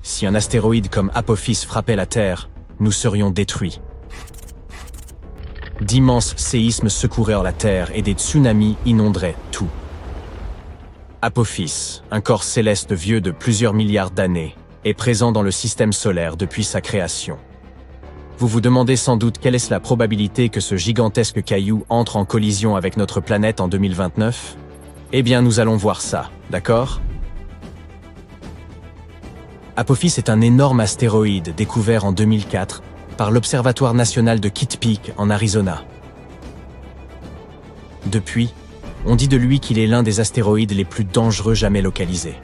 Si un astéroïde comme Apophis frappait la Terre, nous serions détruits. D'immenses séismes secoueraient la Terre et des tsunamis inonderaient tout. Apophis, un corps céleste vieux de plusieurs milliards d'années, est présent dans le système solaire depuis sa création. Vous vous demandez sans doute quelle est la probabilité que ce gigantesque caillou entre en collision avec notre planète en 2029 ? Eh bien, nous allons voir ça, d'accord ? Apophis est un énorme astéroïde découvert en 2004 par l'Observatoire national de Kitt Peak en Arizona. Depuis, on dit de lui qu'il est l'un des astéroïdes les plus dangereux jamais localisés.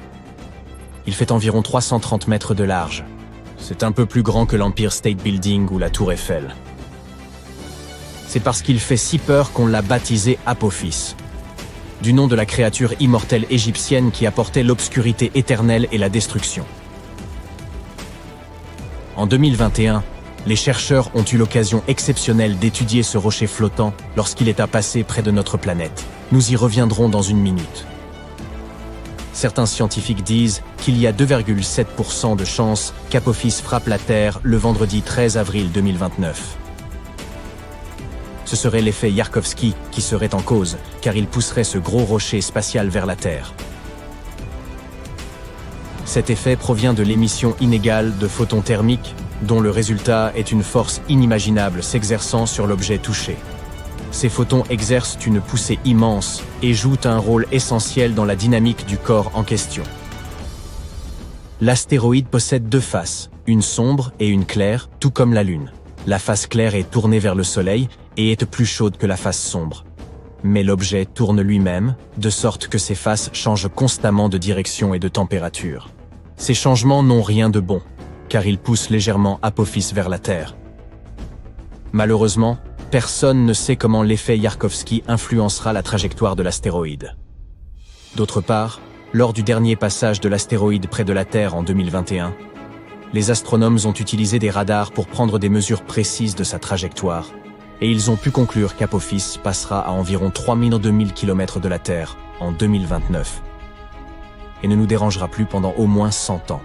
Il fait environ 330 mètres de large. C'est un peu plus grand que l'Empire State Building ou la Tour Eiffel. C'est parce qu'il fait si peur qu'on l'a baptisé Apophis, du nom de la créature immortelle égyptienne qui apportait l'obscurité éternelle et la destruction. En 2021, les chercheurs ont eu l'occasion exceptionnelle d'étudier ce rocher flottant lorsqu'il est passé près de notre planète. Nous y reviendrons dans une minute. Certains scientifiques disent qu'il y a 2,7% de chances qu'Apophis frappe la Terre le vendredi 13 avril 2029. Ce serait l'effet Yarkovsky qui serait en cause, car il pousserait ce gros rocher spatial vers la Terre. Cet effet provient de l'émission inégale de photons thermiques, dont le résultat est une force inimaginable s'exerçant sur l'objet touché. Ces photons exercent une poussée immense et jouent un rôle essentiel dans la dynamique du corps en question. L'astéroïde possède deux faces, une sombre et une claire, tout comme la Lune. La face claire est tournée vers le Soleil et est plus chaude que la face sombre. Mais l'objet tourne lui-même, de sorte que ses faces changent constamment de direction et de température. Ces changements n'ont rien de bon, car ils poussent légèrement Apophis vers la Terre. Malheureusement, personne ne sait comment l'effet Yarkovsky influencera la trajectoire de l'astéroïde. D'autre part, lors du dernier passage de l'astéroïde près de la Terre en 2021, les astronomes ont utilisé des radars pour prendre des mesures précises de sa trajectoire, et ils ont pu conclure qu'Apophis passera à environ 3000 km de la Terre en 2029, et ne nous dérangera plus pendant au moins 100 ans.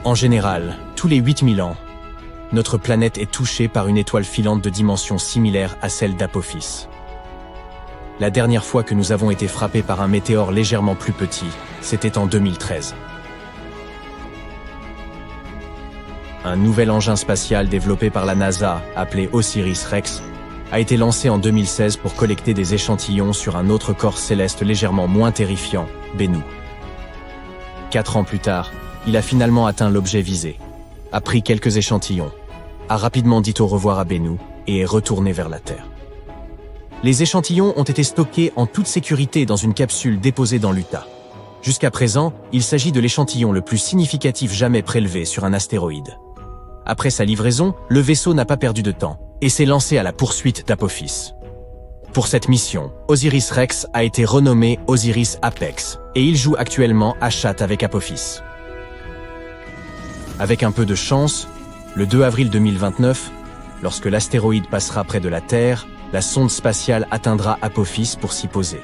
En général, tous les 8000 ans, notre planète est touchée par une étoile filante de dimension similaire à celle d'Apophis. La dernière fois que nous avons été frappés par un météore légèrement plus petit, c'était en 2013. Un nouvel engin spatial développé par la NASA, appelé OSIRIS-REx, a été lancé en 2016 pour collecter des échantillons sur un autre corps céleste légèrement moins terrifiant, Bennu. 4 ans plus tard, il a finalement atteint l'objet visé, a pris quelques échantillons, a rapidement dit au revoir à Bennu et est retourné vers la Terre. Les échantillons ont été stockés en toute sécurité dans une capsule déposée dans l'Utah. Jusqu'à présent, il s'agit de l'échantillon le plus significatif jamais prélevé sur un astéroïde. Après sa livraison, le vaisseau n'a pas perdu de temps et s'est lancé à la poursuite d'Apophis. Pour cette mission, OSIRIS-REx a été renommé OSIRIS-APEX et il joue actuellement à chatte avec Apophis. Avec un peu de chance, le 2 avril 2029, lorsque l'astéroïde passera près de la Terre, la sonde spatiale atteindra Apophis pour s'y poser.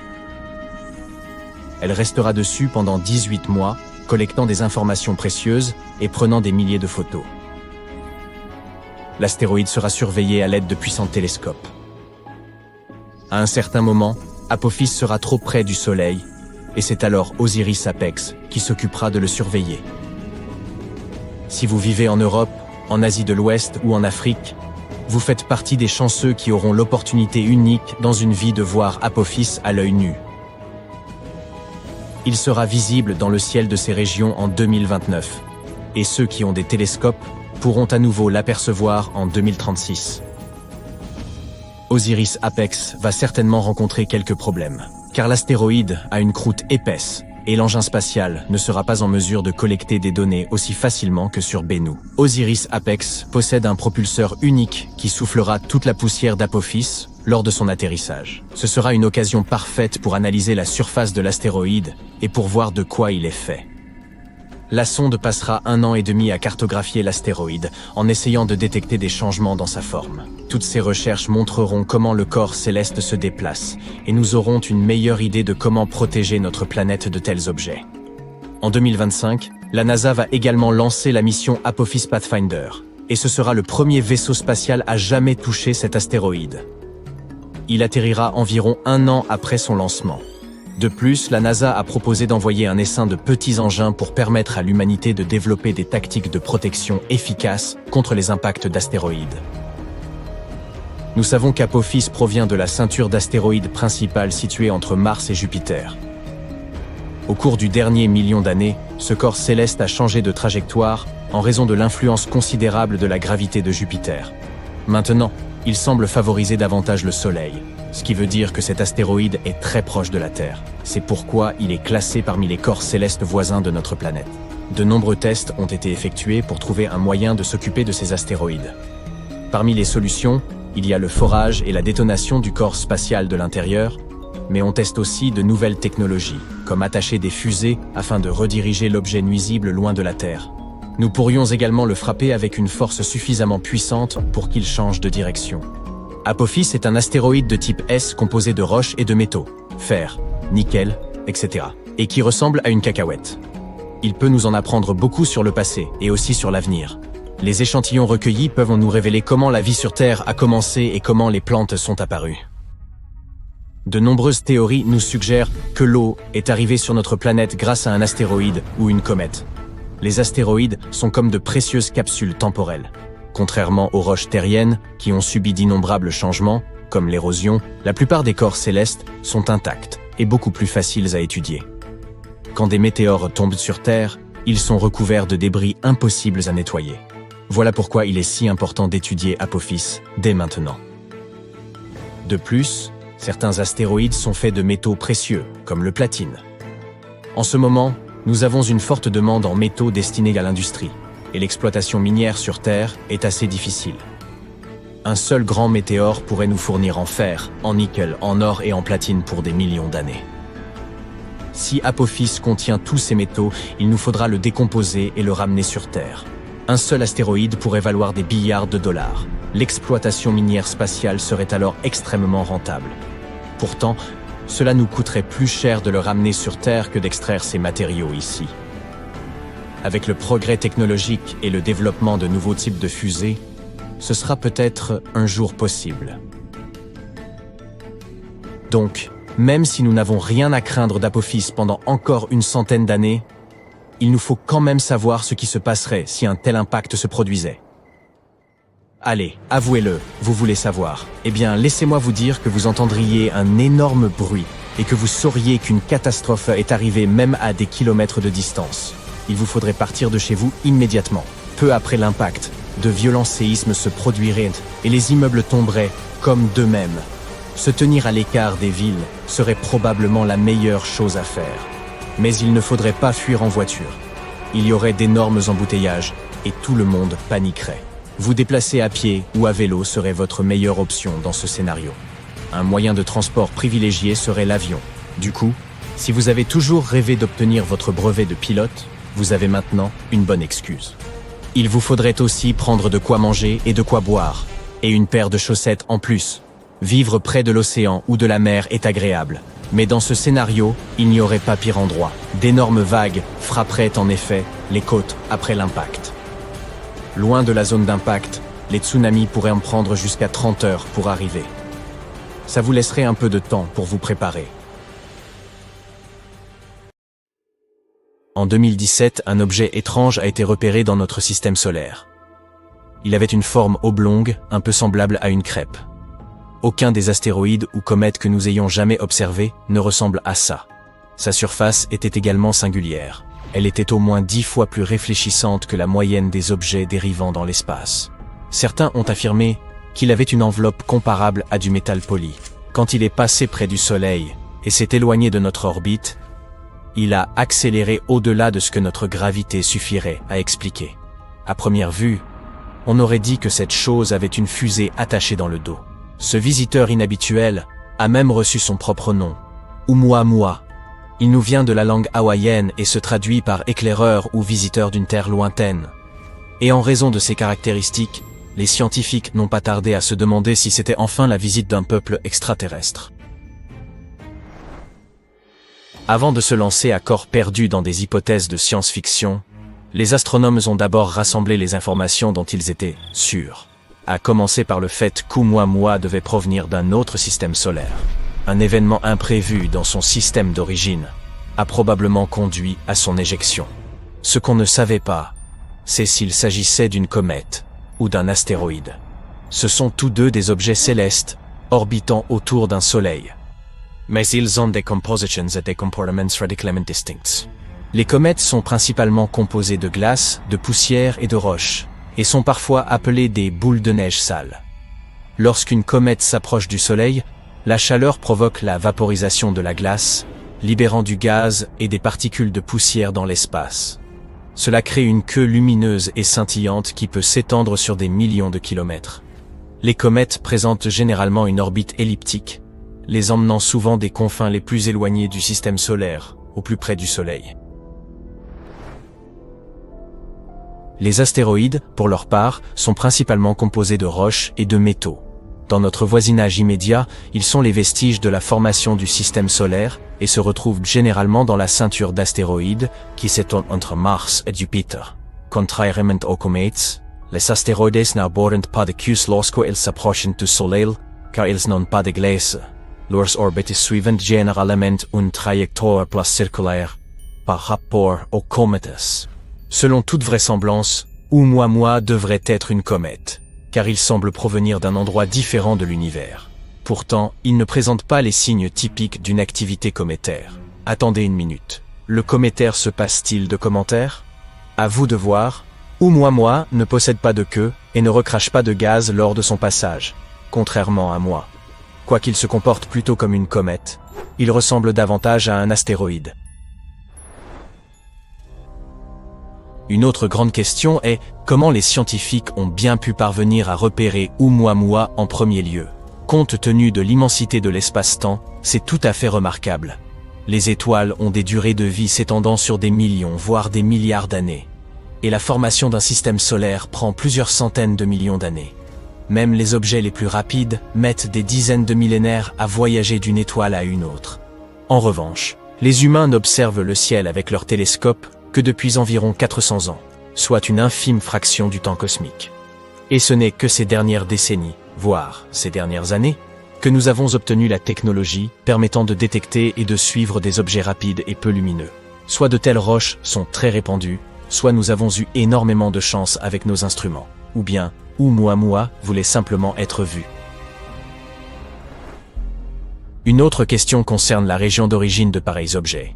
Elle restera dessus pendant 18 mois, collectant des informations précieuses et prenant des milliers de photos. L'astéroïde sera surveillé à l'aide de puissants télescopes. À un certain moment, Apophis sera trop près du Soleil, et c'est alors OSIRIS-APEX qui s'occupera de le surveiller. Si vous vivez en Europe, en Asie de l'Ouest ou en Afrique, vous faites partie des chanceux qui auront l'opportunité unique dans une vie de voir Apophis à l'œil nu. Il sera visible dans le ciel de ces régions en 2029, et ceux qui ont des télescopes pourront à nouveau l'apercevoir en 2036. OSIRIS-APEX va certainement rencontrer quelques problèmes, car l'astéroïde a une croûte épaisse, et l'engin spatial ne sera pas en mesure de collecter des données aussi facilement que sur Bennu. OSIRIS-APEX possède un propulseur unique qui soufflera toute la poussière d'Apophis lors de son atterrissage. Ce sera une occasion parfaite pour analyser la surface de l'astéroïde et pour voir de quoi il est fait. La sonde passera 1 an et demi à cartographier l'astéroïde en essayant de détecter des changements dans sa forme. Toutes ces recherches montreront comment le corps céleste se déplace et nous aurons une meilleure idée de comment protéger notre planète de tels objets. En 2025, la NASA va également lancer la mission Apophis Pathfinder, et ce sera le premier vaisseau spatial à jamais toucher cet astéroïde. Il atterrira environ 1 an après son lancement. De plus, la NASA a proposé d'envoyer un essaim de petits engins pour permettre à l'humanité de développer des tactiques de protection efficaces contre les impacts d'astéroïdes. Nous savons qu'Apophis provient de la ceinture d'astéroïdes principale située entre Mars et Jupiter. Au cours du dernier million d'années, ce corps céleste a changé de trajectoire en raison de l'influence considérable de la gravité de Jupiter. Maintenant, il semble favoriser davantage le Soleil, ce qui veut dire que cet astéroïde est très proche de la Terre. C'est pourquoi il est classé parmi les corps célestes voisins de notre planète. De nombreux tests ont été effectués pour trouver un moyen de s'occuper de ces astéroïdes. Parmi les solutions, il y a le forage et la détonation du corps spatial de l'intérieur, mais on teste aussi de nouvelles technologies, comme attacher des fusées afin de rediriger l'objet nuisible loin de la Terre. Nous pourrions également le frapper avec une force suffisamment puissante pour qu'il change de direction. Apophis est un astéroïde de type S composé de roches et de métaux, fer, nickel, etc., et qui ressemble à une cacahuète. Il peut nous en apprendre beaucoup sur le passé et aussi sur l'avenir. Les échantillons recueillis peuvent nous révéler comment la vie sur Terre a commencé et comment les plantes sont apparues. De nombreuses théories nous suggèrent que l'eau est arrivée sur notre planète grâce à un astéroïde ou une comète. Les astéroïdes sont comme de précieuses capsules temporelles. Contrairement aux roches terriennes, qui ont subi d'innombrables changements, comme l'érosion, la plupart des corps célestes sont intacts et beaucoup plus faciles à étudier. Quand des météores tombent sur Terre, ils sont recouverts de débris impossibles à nettoyer. Voilà pourquoi il est si important d'étudier Apophis dès maintenant. De plus, certains astéroïdes sont faits de métaux précieux, comme le platine. En ce moment, nous avons une forte demande en métaux destinés à l'industrie, et l'exploitation minière sur Terre est assez difficile. Un seul grand météore pourrait nous fournir en fer, en nickel, en or et en platine pour des millions d'années. Si Apophis contient tous ces métaux, il nous faudra le décomposer et le ramener sur Terre. Un seul astéroïde pourrait valoir des milliards de dollars. L'exploitation minière spatiale serait alors extrêmement rentable. Pourtant, cela nous coûterait plus cher de le ramener sur Terre que d'extraire ces matériaux ici. Avec le progrès technologique et le développement de nouveaux types de fusées, ce sera peut-être un jour possible. Donc, même si nous n'avons rien à craindre d'Apophis pendant encore une centaine d'années, il nous faut quand même savoir ce qui se passerait si un tel impact se produisait. Allez, avouez-le, vous voulez savoir. Eh bien, laissez-moi vous dire que vous entendriez un énorme bruit et que vous sauriez qu'une catastrophe est arrivée même à des kilomètres de distance. Il vous faudrait partir de chez vous immédiatement. Peu après l'impact, de violents séismes se produiraient et les immeubles tomberaient comme d'eux-mêmes. Se tenir à l'écart des villes serait probablement la meilleure chose à faire. Mais il ne faudrait pas fuir en voiture. Il y aurait d'énormes embouteillages et tout le monde paniquerait. Vous déplacer à pied ou à vélo serait votre meilleure option dans ce scénario. Un moyen de transport privilégié serait l'avion. Du coup, si vous avez toujours rêvé d'obtenir votre brevet de pilote, vous avez maintenant une bonne excuse. Il vous faudrait aussi prendre de quoi manger et de quoi boire, et une paire de chaussettes en plus. Vivre près de l'océan ou de la mer est agréable. Mais dans ce scénario, il n'y aurait pas pire endroit. D'énormes vagues frapperaient en effet les côtes après l'impact. Loin de la zone d'impact, les tsunamis pourraient en prendre jusqu'à 30 heures pour arriver. Ça vous laisserait un peu de temps pour vous préparer. En 2017, un objet étrange a été repéré dans notre système solaire. Il avait une forme oblongue, un peu semblable à une crêpe. Aucun des astéroïdes ou comètes que nous ayons jamais observés ne ressemble à ça. Sa surface était également singulière. Elle était au moins 10 fois plus réfléchissante que la moyenne des objets dérivant dans l'espace. Certains ont affirmé qu'il avait une enveloppe comparable à du métal poli. Quand il est passé près du Soleil et s'est éloigné de notre orbite, il a accéléré au-delà de ce que notre gravité suffirait à expliquer. À première vue, on aurait dit que cette chose avait une fusée attachée dans le dos. Ce visiteur inhabituel a même reçu son propre nom, Oumuamua. Il nous vient de la langue hawaïenne et se traduit par éclaireur ou visiteur d'une terre lointaine. Et en raison de ses caractéristiques, les scientifiques n'ont pas tardé à se demander si c'était enfin la visite d'un peuple extraterrestre. Avant de se lancer à corps perdu dans des hypothèses de science-fiction, les astronomes ont d'abord rassemblé les informations dont ils étaient sûrs, à commencer par le fait qu'Oumuamua devait provenir d'un autre système solaire. Un événement imprévu dans son système d'origine a probablement conduit à son éjection. Ce qu'on ne savait pas, c'est s'il s'agissait d'une comète ou d'un astéroïde. Ce sont tous deux des objets célestes orbitant autour d'un soleil. Mais ils ont des compositions et des comportements radicalement distincts. Les comètes sont principalement composées de glace, de poussière et de roches, et sont parfois appelées des boules de neige sales. Lorsqu'une comète s'approche du soleil, la chaleur provoque la vaporisation de la glace, libérant du gaz et des particules de poussière dans l'espace. Cela crée une queue lumineuse et scintillante qui peut s'étendre sur des millions de kilomètres. Les comètes présentent généralement une orbite elliptique, les emmenant souvent des confins les plus éloignés du système solaire, au plus près du Soleil. Les astéroïdes, pour leur part, sont principalement composés de roches et de métaux. Dans notre voisinage immédiat, ils sont les vestiges de la formation du système solaire et se retrouvent généralement dans la ceinture d'astéroïdes qui s'étend entre Mars et Jupiter. Contrairement aux comètes, les astéroïdes n'abordent pas de queue lorsqu'ils s'approchent du Soleil, car ils n'ont pas de glace. Leurs orbites suivent généralement une trajectoire plus circulaire par rapport aux comètes. Selon toute vraisemblance, Oumuamua devrait être une comète, car il semble provenir d'un endroit différent de l'univers. Pourtant, il ne présente pas les signes typiques d'une activité cométaire. Attendez une minute. Le cométaire se passe-t-il de commentaires? À vous de voir. Oumuamua ne possède pas de queue et ne recrache pas de gaz lors de son passage, contrairement à moi. Quoiqu'il se comporte plutôt comme une comète, il ressemble davantage à un astéroïde. Une autre grande question est comment les scientifiques ont bien pu parvenir à repérer Oumuamua en premier lieu. Compte tenu de l'immensité de l'espace-temps, c'est tout à fait remarquable. Les étoiles ont des durées de vie s'étendant sur des millions, voire des milliards d'années. Et la formation d'un système solaire prend plusieurs centaines de millions d'années. Même les objets les plus rapides mettent des dizaines de millénaires à voyager d'une étoile à une autre. En revanche, les humains n'observent le ciel avec leur télescope que depuis environ 400 ans, soit une infime fraction du temps cosmique. Et ce n'est que ces dernières décennies, voire ces dernières années, que nous avons obtenu la technologie permettant de détecter et de suivre des objets rapides et peu lumineux. Soit de telles roches sont très répandues, soit nous avons eu énormément de chance avec nos instruments, ou bien Oumuamua voulait simplement être vu. Une autre question concerne la région d'origine de pareils objets.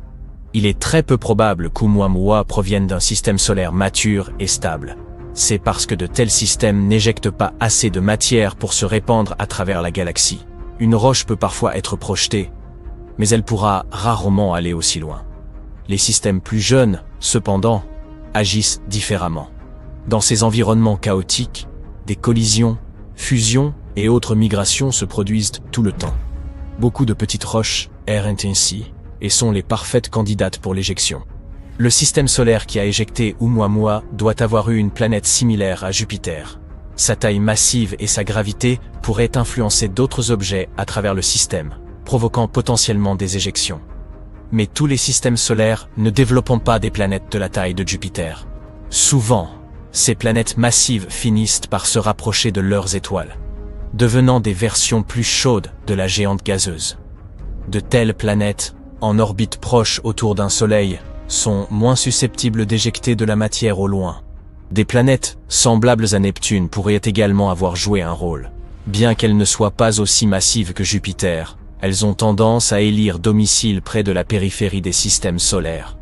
Il est très peu probable qu'Oumuamua provienne d'un système solaire mature et stable. C'est parce que de tels systèmes n'éjectent pas assez de matière pour se répandre à travers la galaxie. Une roche peut parfois être projetée, mais elle pourra rarement aller aussi loin. Les systèmes plus jeunes, cependant, agissent différemment. Dans ces environnements chaotiques, des collisions, fusions et autres migrations se produisent tout le temps. Beaucoup de petites roches errent ainsi et sont les parfaites candidates pour l'éjection. Le système solaire qui a éjecté Oumuamua doit avoir eu une planète similaire à Jupiter. Sa taille massive et sa gravité pourraient influencer d'autres objets à travers le système, provoquant potentiellement des éjections. Mais tous les systèmes solaires ne développent pas des planètes de la taille de Jupiter. Souvent, ces planètes massives finissent par se rapprocher de leurs étoiles, devenant des versions plus chaudes de la géante gazeuse. De telles planètes, en orbite proche autour d'un soleil, sont moins susceptibles d'éjecter de la matière au loin. Des planètes semblables à Neptune pourraient également avoir joué un rôle. Bien qu'elles ne soient pas aussi massives que Jupiter, elles ont tendance à élire domicile près de la périphérie des systèmes solaires.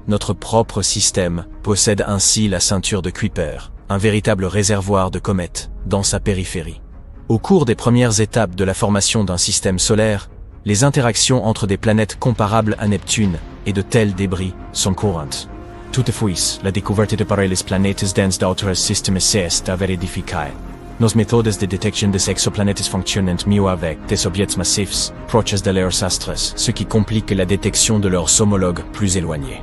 Notre propre système possède ainsi la ceinture de Kuiper, un véritable réservoir de comètes, dans sa périphérie. Au cours des premières étapes de la formation d'un système solaire, les interactions entre des planètes comparables à Neptune et de tels débris sont courantes. Toutefois, la découverte de pareilles planètes dans d'autres systèmes est avérée difficile. Nos méthodes de détection des exoplanètes fonctionnent mieux avec des objets massifs, proches de leurs astres, ce qui complique la détection de leurs homologues plus éloignés.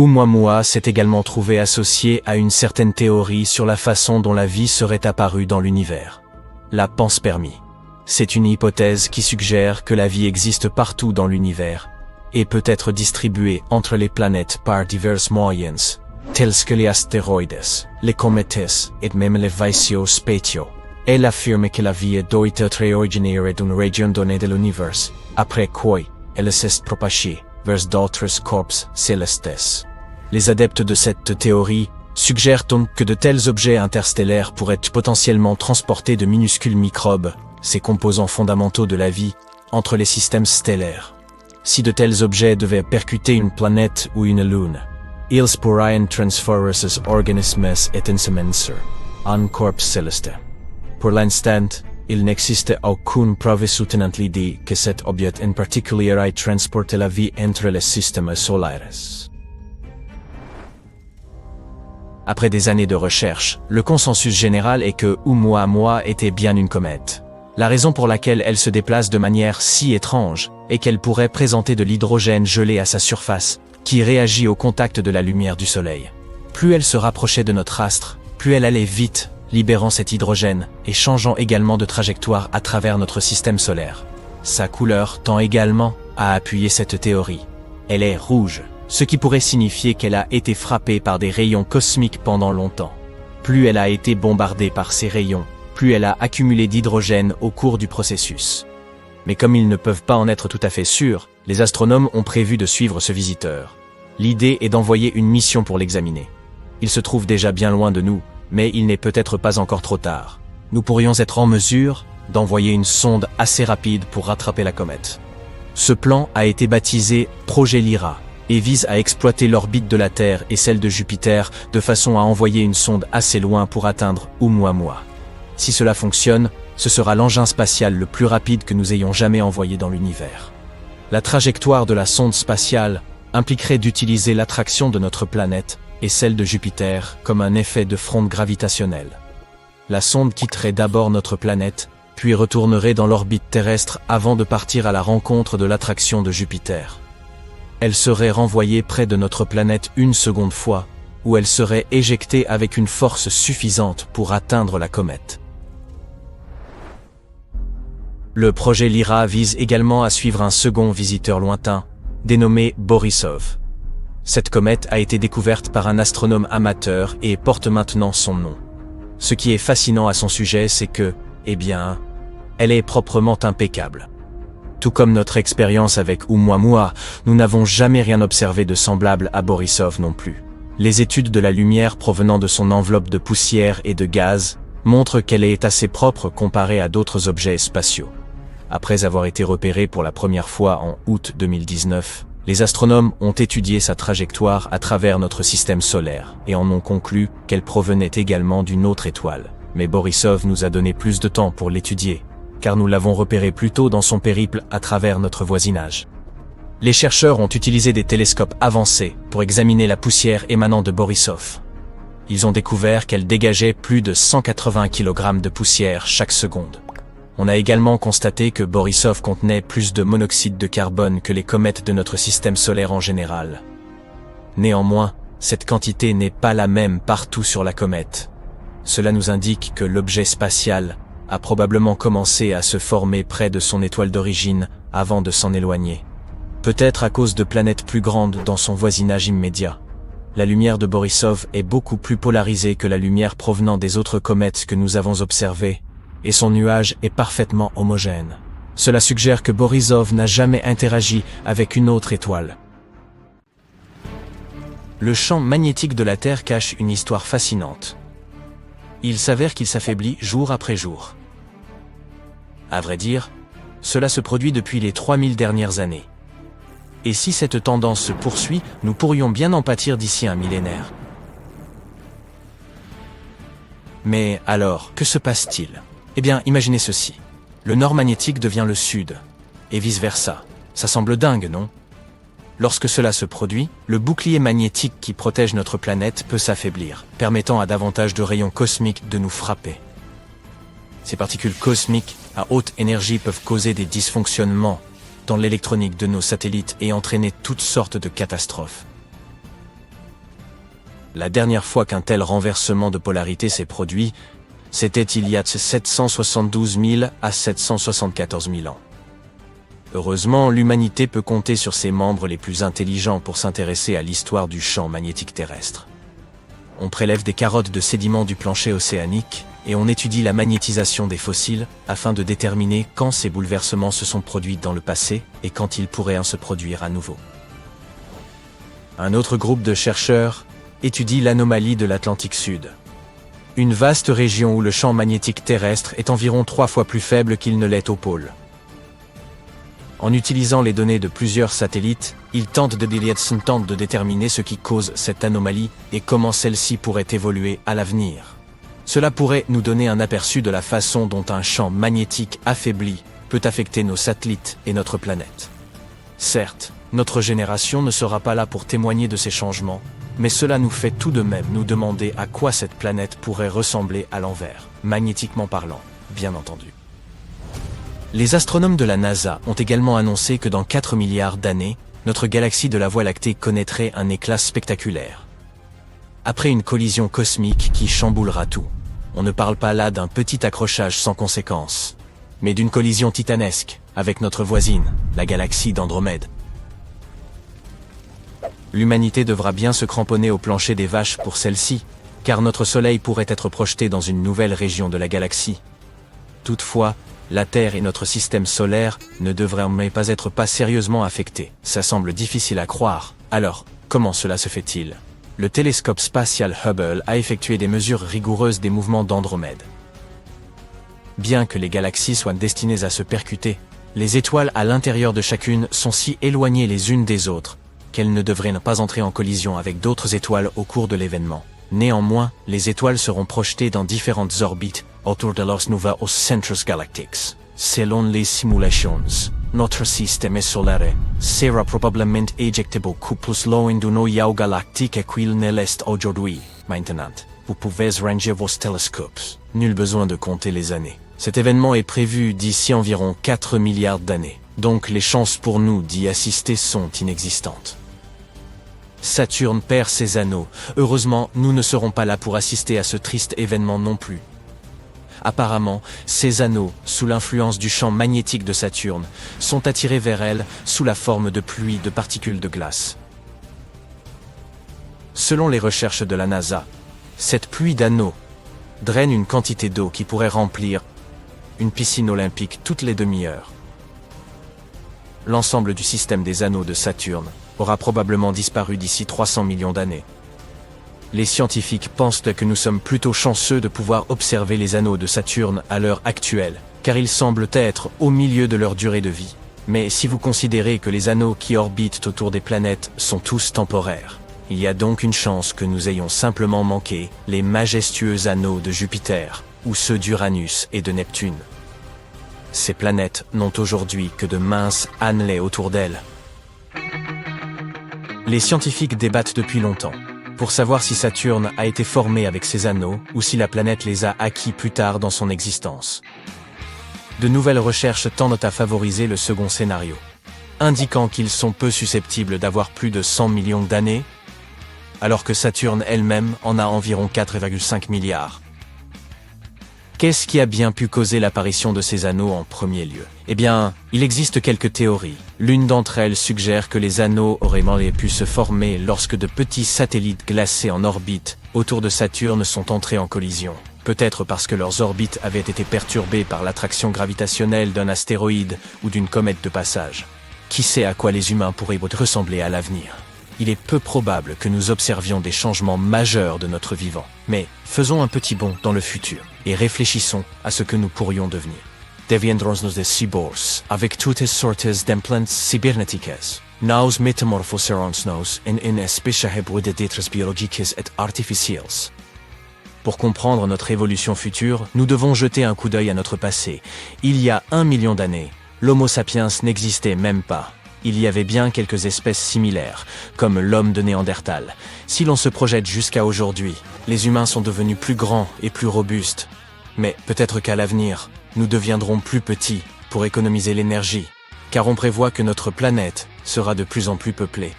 Oumuamua s'est également trouvé associé à une certaine théorie sur la façon dont la vie serait apparue dans l'univers. La panspermie. C'est une hypothèse qui suggère que la vie existe partout dans l'univers et peut être distribuée entre les planètes par divers moyens, tels que les astéroïdes, les comètes et même les vaisseaux spatiaux. Elle affirme que la vie doit être originaire d'une région donnée de l'univers, après quoi elle s'est propagée vers d'autres corps célestes. Les adeptes de cette théorie suggèrent donc que de tels objets interstellaires pourraient potentiellement transporter de minuscules microbes, ces composants fondamentaux de la vie, entre les systèmes stellaires. Si de tels objets devaient percuter une planète ou une lune, ils pourraient transformer ces organismes en corps célestes. Pour l'instant, il n'existe aucune preuve soutenant l'idée que cet objet en particulier ait transporté la vie entre les systèmes solaires. Après des années de recherche, le consensus général est que Oumuamua était bien une comète. La raison pour laquelle elle se déplace de manière si étrange est qu'elle pourrait présenter de l'hydrogène gelé à sa surface, qui réagit au contact de la lumière du soleil. Plus elle se rapprochait de notre astre, plus elle allait vite, libérant cet hydrogène et changeant également de trajectoire à travers notre système solaire. Sa couleur tend également à appuyer cette théorie. Elle est rouge, ce qui pourrait signifier qu'elle a été frappée par des rayons cosmiques pendant longtemps. Plus elle a été bombardée par ces rayons, plus elle a accumulé d'hydrogène au cours du processus. Mais comme ils ne peuvent pas en être tout à fait sûrs, les astronomes ont prévu de suivre ce visiteur. L'idée est d'envoyer une mission pour l'examiner. Il se trouve déjà bien loin de nous, mais il n'est peut-être pas encore trop tard. Nous pourrions être en mesure d'envoyer une sonde assez rapide pour rattraper la comète. Ce plan a été baptisé Projet Lyra et vise à exploiter l'orbite de la Terre et celle de Jupiter de façon à envoyer une sonde assez loin pour atteindre Oumuamua. Si cela fonctionne, ce sera l'engin spatial le plus rapide que nous ayons jamais envoyé dans l'univers. La trajectoire de la sonde spatiale impliquerait d'utiliser l'attraction de notre planète et celle de Jupiter comme un effet de fronde gravitationnelle. La sonde quitterait d'abord notre planète, puis retournerait dans l'orbite terrestre avant de partir à la rencontre de l'attraction de Jupiter. Elle serait renvoyée près de notre planète une seconde fois, où elle serait éjectée avec une force suffisante pour atteindre la comète. Le projet Lyra vise également à suivre un second visiteur lointain, dénommé Borisov. Cette comète a été découverte par un astronome amateur et porte maintenant son nom. Ce qui est fascinant à son sujet, c'est que, elle est proprement impeccable. Tout comme notre expérience avec Oumuamua, nous n'avons jamais rien observé de semblable à Borisov non plus. Les études de la lumière provenant de son enveloppe de poussière et de gaz montrent qu'elle est assez propre comparée à d'autres objets spatiaux. Après avoir été repérée pour la première fois en août 2019, les astronomes ont étudié sa trajectoire à travers notre système solaire et en ont conclu qu'elle provenait également d'une autre étoile. Mais Borisov nous a donné plus de temps pour l'étudier, car nous l'avons repéré plus tôt dans son périple à travers notre voisinage. Les chercheurs ont utilisé des télescopes avancés pour examiner la poussière émanant de Borisov. Ils ont découvert qu'elle dégageait plus de 180 kg de poussière chaque seconde. On a également constaté que Borisov contenait plus de monoxyde de carbone que les comètes de notre système solaire en général. Néanmoins, cette quantité n'est pas la même partout sur la comète. Cela nous indique que l'objet spatial a probablement commencé à se former près de son étoile d'origine avant de s'en éloigner. Peut-être à cause de planètes plus grandes dans son voisinage immédiat. La lumière de Borisov est beaucoup plus polarisée que la lumière provenant des autres comètes que nous avons observées, et son nuage est parfaitement homogène. Cela suggère que Borisov n'a jamais interagi avec une autre étoile. Le champ magnétique de la Terre cache une histoire fascinante. Il s'avère qu'il s'affaiblit jour après jour. À vrai dire, cela se produit depuis les 3000 dernières années. Et si cette tendance se poursuit, nous pourrions bien en pâtir d'ici un millénaire. Mais alors, que se passe-t-il ? Imaginez ceci. Le nord magnétique devient le sud, et vice-versa. Ça semble dingue, non ? Lorsque cela se produit, le bouclier magnétique qui protège notre planète peut s'affaiblir, permettant à davantage de rayons cosmiques de nous frapper. Ces particules cosmiques à haute énergie peuvent causer des dysfonctionnements dans l'électronique de nos satellites et entraîner toutes sortes de catastrophes. La dernière fois qu'un tel renversement de polarité s'est produit, C'était il y a 772 000 à 774 000 ans. Heureusement, l'humanité peut compter sur ses membres les plus intelligents pour s'intéresser à l'histoire du champ magnétique terrestre. On prélève des carottes de sédiments du plancher océanique et on étudie la magnétisation des fossiles afin de déterminer quand ces bouleversements se sont produits dans le passé et quand ils pourraient se produire à nouveau. Un autre groupe de chercheurs étudie l'anomalie de l'Atlantique Sud. Une vaste région où le champ magnétique terrestre est environ 3 fois plus faible qu'il ne l'est au pôle. En utilisant les données de plusieurs satellites, ils tentent de déterminer ce qui cause cette anomalie et comment celle-ci pourrait évoluer à l'avenir. Cela pourrait nous donner un aperçu de la façon dont un champ magnétique affaibli peut affecter nos satellites et notre planète. Certes, notre génération ne sera pas là pour témoigner de ces changements, mais cela nous fait tout de même nous demander à quoi cette planète pourrait ressembler à l'envers, magnétiquement parlant, bien entendu. Les astronomes de la NASA ont également annoncé que dans 4 milliards d'années, notre galaxie de la Voie lactée connaîtrait un éclat spectaculaire. Après une collision cosmique qui chamboulera tout, on ne parle pas là d'un petit accrochage sans conséquence, mais d'une collision titanesque avec notre voisine, la galaxie d'Andromède. L'humanité devra bien se cramponner au plancher des vaches pour celle-ci, car notre Soleil pourrait être projeté dans une nouvelle région de la galaxie. Toutefois, la Terre et notre système solaire ne devraient pas sérieusement affectés. Ça semble difficile à croire. Alors, comment cela se fait-il? Le télescope spatial Hubble a effectué des mesures rigoureuses des mouvements d'Andromède. Bien que les galaxies soient destinées à se percuter, les étoiles à l'intérieur de chacune sont si éloignées les unes des autres qu'elles ne devraient pas entrer en collision avec d'autres étoiles au cours de l'événement. Néanmoins, les étoiles seront projetées dans différentes orbites autour de los nouveaux centres galactiques. Selon les simulations, notre système solaire sera probablement éjectable plus loin du noyau galactique qu'il ne l'est aujourd'hui. Maintenant, vous pouvez ranger vos télescopes. Nul besoin de compter les années. Cet événement est prévu d'ici environ 4 milliards d'années, donc les chances pour nous d'y assister sont inexistantes. Saturne perd ses anneaux. Heureusement, nous ne serons pas là pour assister à ce triste événement non plus. Apparemment, ces anneaux, sous l'influence du champ magnétique de Saturne, sont attirés vers elle sous la forme de pluie de particules de glace. Selon les recherches de la NASA, cette pluie d'anneaux draine une quantité d'eau qui pourrait remplir une piscine olympique toutes les demi-heures. L'ensemble du système des anneaux de Saturne aura probablement disparu d'ici 300 millions d'années. Les scientifiques pensent que nous sommes plutôt chanceux de pouvoir observer les anneaux de Saturne à l'heure actuelle, car ils semblent être au milieu de leur durée de vie. Mais si vous considérez que les anneaux qui orbitent autour des planètes sont tous temporaires, il y a donc une chance que nous ayons simplement manqué les majestueux anneaux de Jupiter, ou ceux d'Uranus et de Neptune. Ces planètes n'ont aujourd'hui que de minces annelés autour d'elles. Les scientifiques débattent depuis longtemps pour savoir si Saturne a été formé avec ces anneaux ou si la planète les a acquis plus tard dans son existence. De nouvelles recherches tendent à favoriser le second scénario, indiquant qu'ils sont peu susceptibles d'avoir plus de 100 millions d'années, alors que Saturne elle-même en a environ 4,5 milliards. Qu'est-ce qui a bien pu causer l'apparition de ces anneaux en premier lieu? Eh bien, il existe quelques théories. L'une d'entre elles suggère que les anneaux auraient pu se former lorsque de petits satellites glacés en orbite autour de Saturne sont entrés en collision. Peut-être parce que leurs orbites avaient été perturbées par l'attraction gravitationnelle d'un astéroïde ou d'une comète de passage. Qui sait à quoi les humains pourraient ressembler à l'avenir? Il est peu probable que nous observions des changements majeurs de notre vivant. Mais faisons un petit bond dans le futur et réfléchissons à ce que nous pourrions devenir. Deviendrons-nous des cyborgs avec toutes sortes d'implantes cybernétiques. Nous métamorphoserons-nous en une espèce hybride d'êtres biologiques et artificiels. Pour comprendre notre évolution future, nous devons jeter un coup d'œil à notre passé. Il y a 1 million d'années, l'Homo sapiens n'existait même pas. Il y avait bien quelques espèces similaires, comme l'homme de Néandertal. Si l'on se projette jusqu'à aujourd'hui, les humains sont devenus plus grands et plus robustes. Mais peut-être qu'à l'avenir, nous deviendrons plus petits pour économiser l'énergie, car on prévoit que notre planète sera de plus en plus peuplée.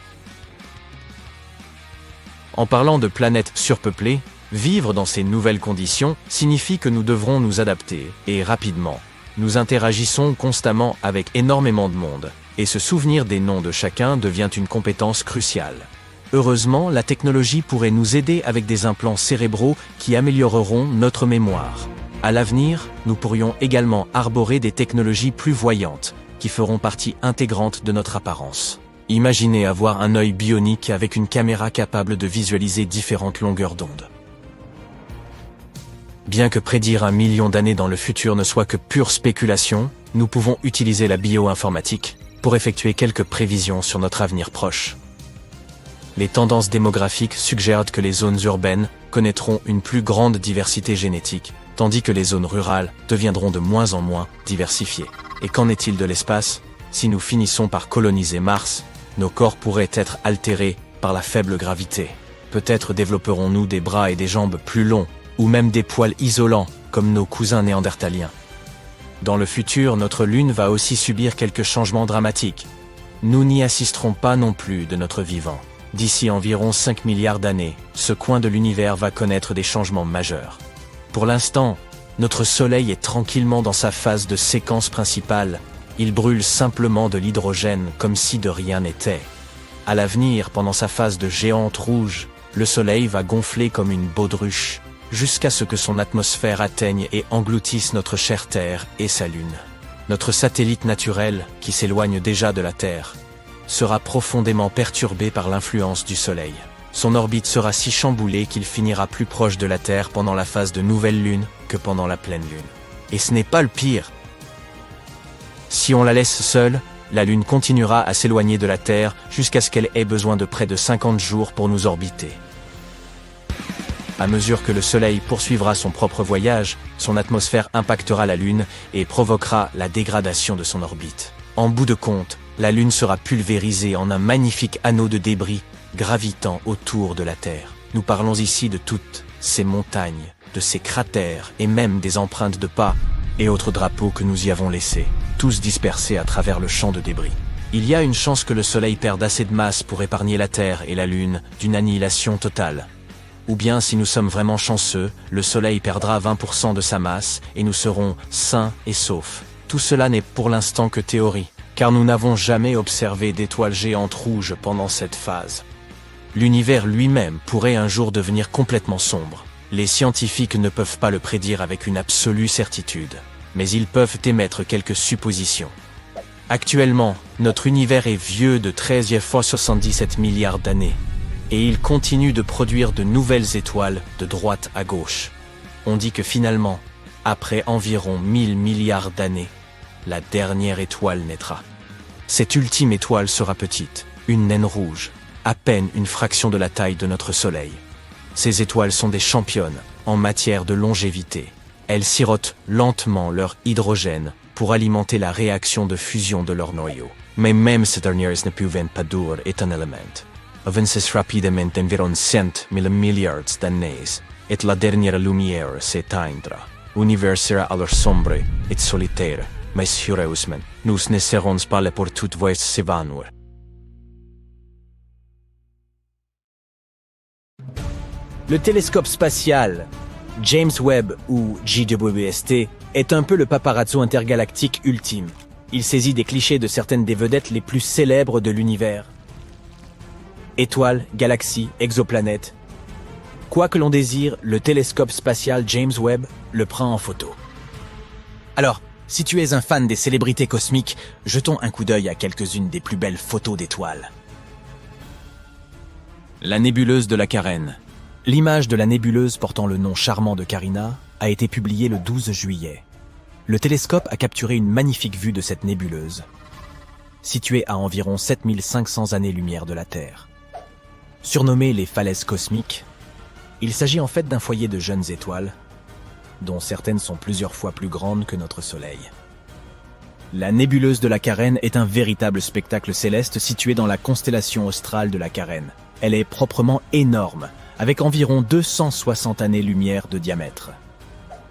En parlant de planètes surpeuplées, Vivre dans ces nouvelles conditions signifie que nous devrons nous adapter, et rapidement. Nous interagissons constamment avec énormément de monde, et se souvenir des noms de chacun devient une compétence cruciale. Heureusement, la technologie pourrait nous aider avec des implants cérébraux qui amélioreront notre mémoire. À l'avenir, nous pourrions également arborer des technologies plus voyantes, qui feront partie intégrante de notre apparence. Imaginez avoir un œil bionique avec une caméra capable de visualiser différentes longueurs d'onde. Bien que prédire 1 million d'années dans le futur ne soit que pure spéculation, nous pouvons utiliser la bioinformatique pour effectuer quelques prévisions sur notre avenir proche. Les tendances démographiques suggèrent que les zones urbaines connaîtront une plus grande diversité génétique, tandis que les zones rurales deviendront de moins en moins diversifiées. Et qu'en est-il de l'espace? Si nous finissons par coloniser Mars, nos corps pourraient être altérés par la faible gravité. Peut-être développerons-nous des bras et des jambes plus longs, ou même des poils isolants, comme nos cousins néandertaliens. Dans le futur, notre Lune va aussi subir quelques changements dramatiques. Nous n'y assisterons pas non plus de notre vivant. D'ici environ 5 milliards d'années, ce coin de l'univers va connaître des changements majeurs. Pour l'instant, notre Soleil est tranquillement dans sa phase de séquence principale. Il brûle simplement de l'hydrogène comme si de rien n'était. À l'avenir, pendant sa phase de géante rouge, le Soleil va gonfler comme une baudruche, jusqu'à ce que son atmosphère atteigne et engloutisse notre chère Terre et sa Lune. Notre satellite naturel, qui s'éloigne déjà de la Terre, sera profondément perturbé par l'influence du Soleil. Son orbite sera si chamboulée qu'il finira plus proche de la Terre pendant la phase de nouvelle Lune que pendant la pleine Lune. Et ce n'est pas le pire. Si on la laisse seule, la Lune continuera à s'éloigner de la Terre jusqu'à ce qu'elle ait besoin de près de 50 jours pour nous orbiter. À mesure que le Soleil poursuivra son propre voyage, son atmosphère impactera la Lune et provoquera la dégradation de son orbite. En bout de compte, la Lune sera pulvérisée en un magnifique anneau de débris gravitant autour de la Terre. Nous parlons ici de toutes ces montagnes, de ces cratères et même des empreintes de pas et autres drapeaux que nous y avons laissés, tous dispersés à travers le champ de débris. Il y a une chance que le Soleil perde assez de masse pour épargner la Terre et la Lune d'une annihilation totale. Ou bien, si nous sommes vraiment chanceux, le Soleil perdra 20% de sa masse et nous serons sains et saufs. Tout cela n'est pour l'instant que théorie, car nous n'avons jamais observé d'étoiles géantes rouges pendant cette phase. L'univers lui-même pourrait un jour devenir complètement sombre. Les scientifiques ne peuvent pas le prédire avec une absolue certitude, mais ils peuvent émettre quelques suppositions. Actuellement, notre univers est vieux de 13,77 milliards d'années, et il continue de produire de nouvelles étoiles de droite à gauche. On dit que finalement, après environ 1000 milliards d'années, la dernière étoile naîtra. Cette ultime étoile sera petite, une naine rouge, à peine une fraction de la taille de notre Soleil. Ces étoiles sont des championnes en matière de longévité. Elles sirotent lentement leur hydrogène pour alimenter la réaction de fusion de leur noyau. Mais même ces dernières ne peuvent pas durer est un élément. Avances rapidement environ 100 000 milliards d'années, et la dernière lumière s'éteindra. L'univers sera alors sombre et solitaire, mais heureusement, nous ne serons pas là pour tout voir s'évanouir. Le télescope spatial James Webb ou JWST est un peu le paparazzo intergalactique ultime. Il saisit des clichés de certaines des vedettes les plus célèbres de l'univers. Étoiles, galaxies, exoplanètes. Quoi que l'on désire, le télescope spatial James Webb le prend en photo. Alors, si tu es un fan des célébrités cosmiques, jetons un coup d'œil à quelques-unes des plus belles photos d'étoiles. La nébuleuse de la Carène. L'image de la nébuleuse portant le nom charmant de Carina a été publiée le 12 juillet. Le télescope a capturé une magnifique vue de cette nébuleuse, située à environ 7500 années-lumière de la Terre. Surnommée les falaises cosmiques, il s'agit en fait d'un foyer de jeunes étoiles, dont certaines sont plusieurs fois plus grandes que notre Soleil. La nébuleuse de la Carène est un véritable spectacle céleste situé dans la constellation australe de la Carène. Elle est proprement énorme, avec environ 260 années-lumière de diamètre.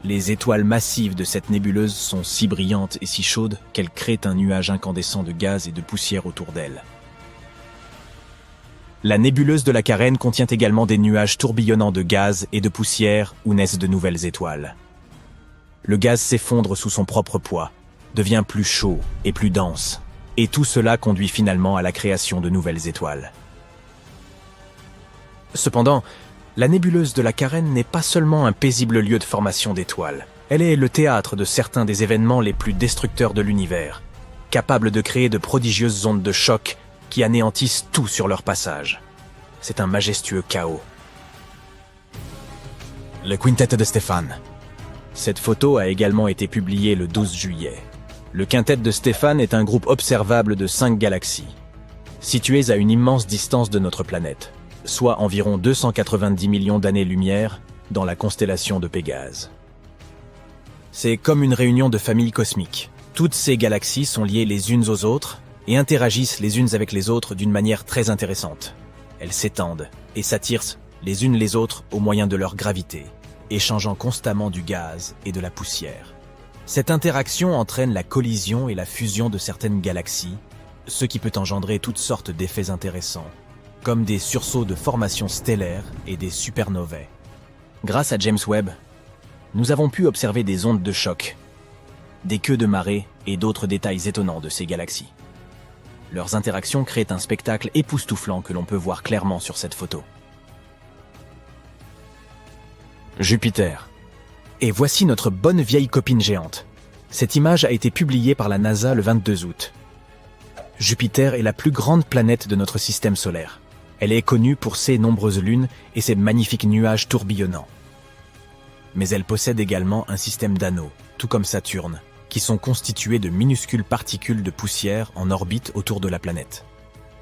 Les étoiles massives de cette nébuleuse sont si brillantes et si chaudes qu'elles créent un nuage incandescent de gaz et de poussière autour d'elle. La nébuleuse de la Carène contient également des nuages tourbillonnants de gaz et de poussière où naissent de nouvelles étoiles. Le gaz s'effondre sous son propre poids, devient plus chaud et plus dense, et tout cela conduit finalement à la création de nouvelles étoiles. Cependant, la nébuleuse de la Carène n'est pas seulement un paisible lieu de formation d'étoiles. Elle est le théâtre de certains des événements les plus destructeurs de l'univers, capable de créer de prodigieuses ondes de choc qui anéantissent tout sur leur passage. C'est un majestueux chaos. Le quintet de Stéphane. Cette photo a également été publiée le 12 juillet. Le quintet de Stéphane est un groupe observable de 5 galaxies, situées à une immense distance de notre planète, soit environ 290 millions d'années-lumière dans la constellation de Pégase. C'est comme une réunion de familles cosmiques. Toutes ces galaxies sont liées les unes aux autres et interagissent les unes avec les autres d'une manière très intéressante. Elles s'étendent et s'attirent les unes les autres au moyen de leur gravité, échangeant constamment du gaz et de la poussière. Cette interaction entraîne la collision et la fusion de certaines galaxies, ce qui peut engendrer toutes sortes d'effets intéressants, comme des sursauts de formation stellaire et des supernovae. Grâce à James Webb, nous avons pu observer des ondes de choc, des queues de marée et d'autres détails étonnants de ces galaxies. Leurs interactions créent un spectacle époustouflant que l'on peut voir clairement sur cette photo. Jupiter. Et voici notre bonne vieille copine géante. Cette image a été publiée par la NASA le 22 août. Jupiter est la plus grande planète de notre système solaire. Elle est connue pour ses nombreuses lunes et ses magnifiques nuages tourbillonnants. Mais elle possède également un système d'anneaux, tout comme Saturne, qui sont constitués de minuscules particules de poussière en orbite autour de la planète.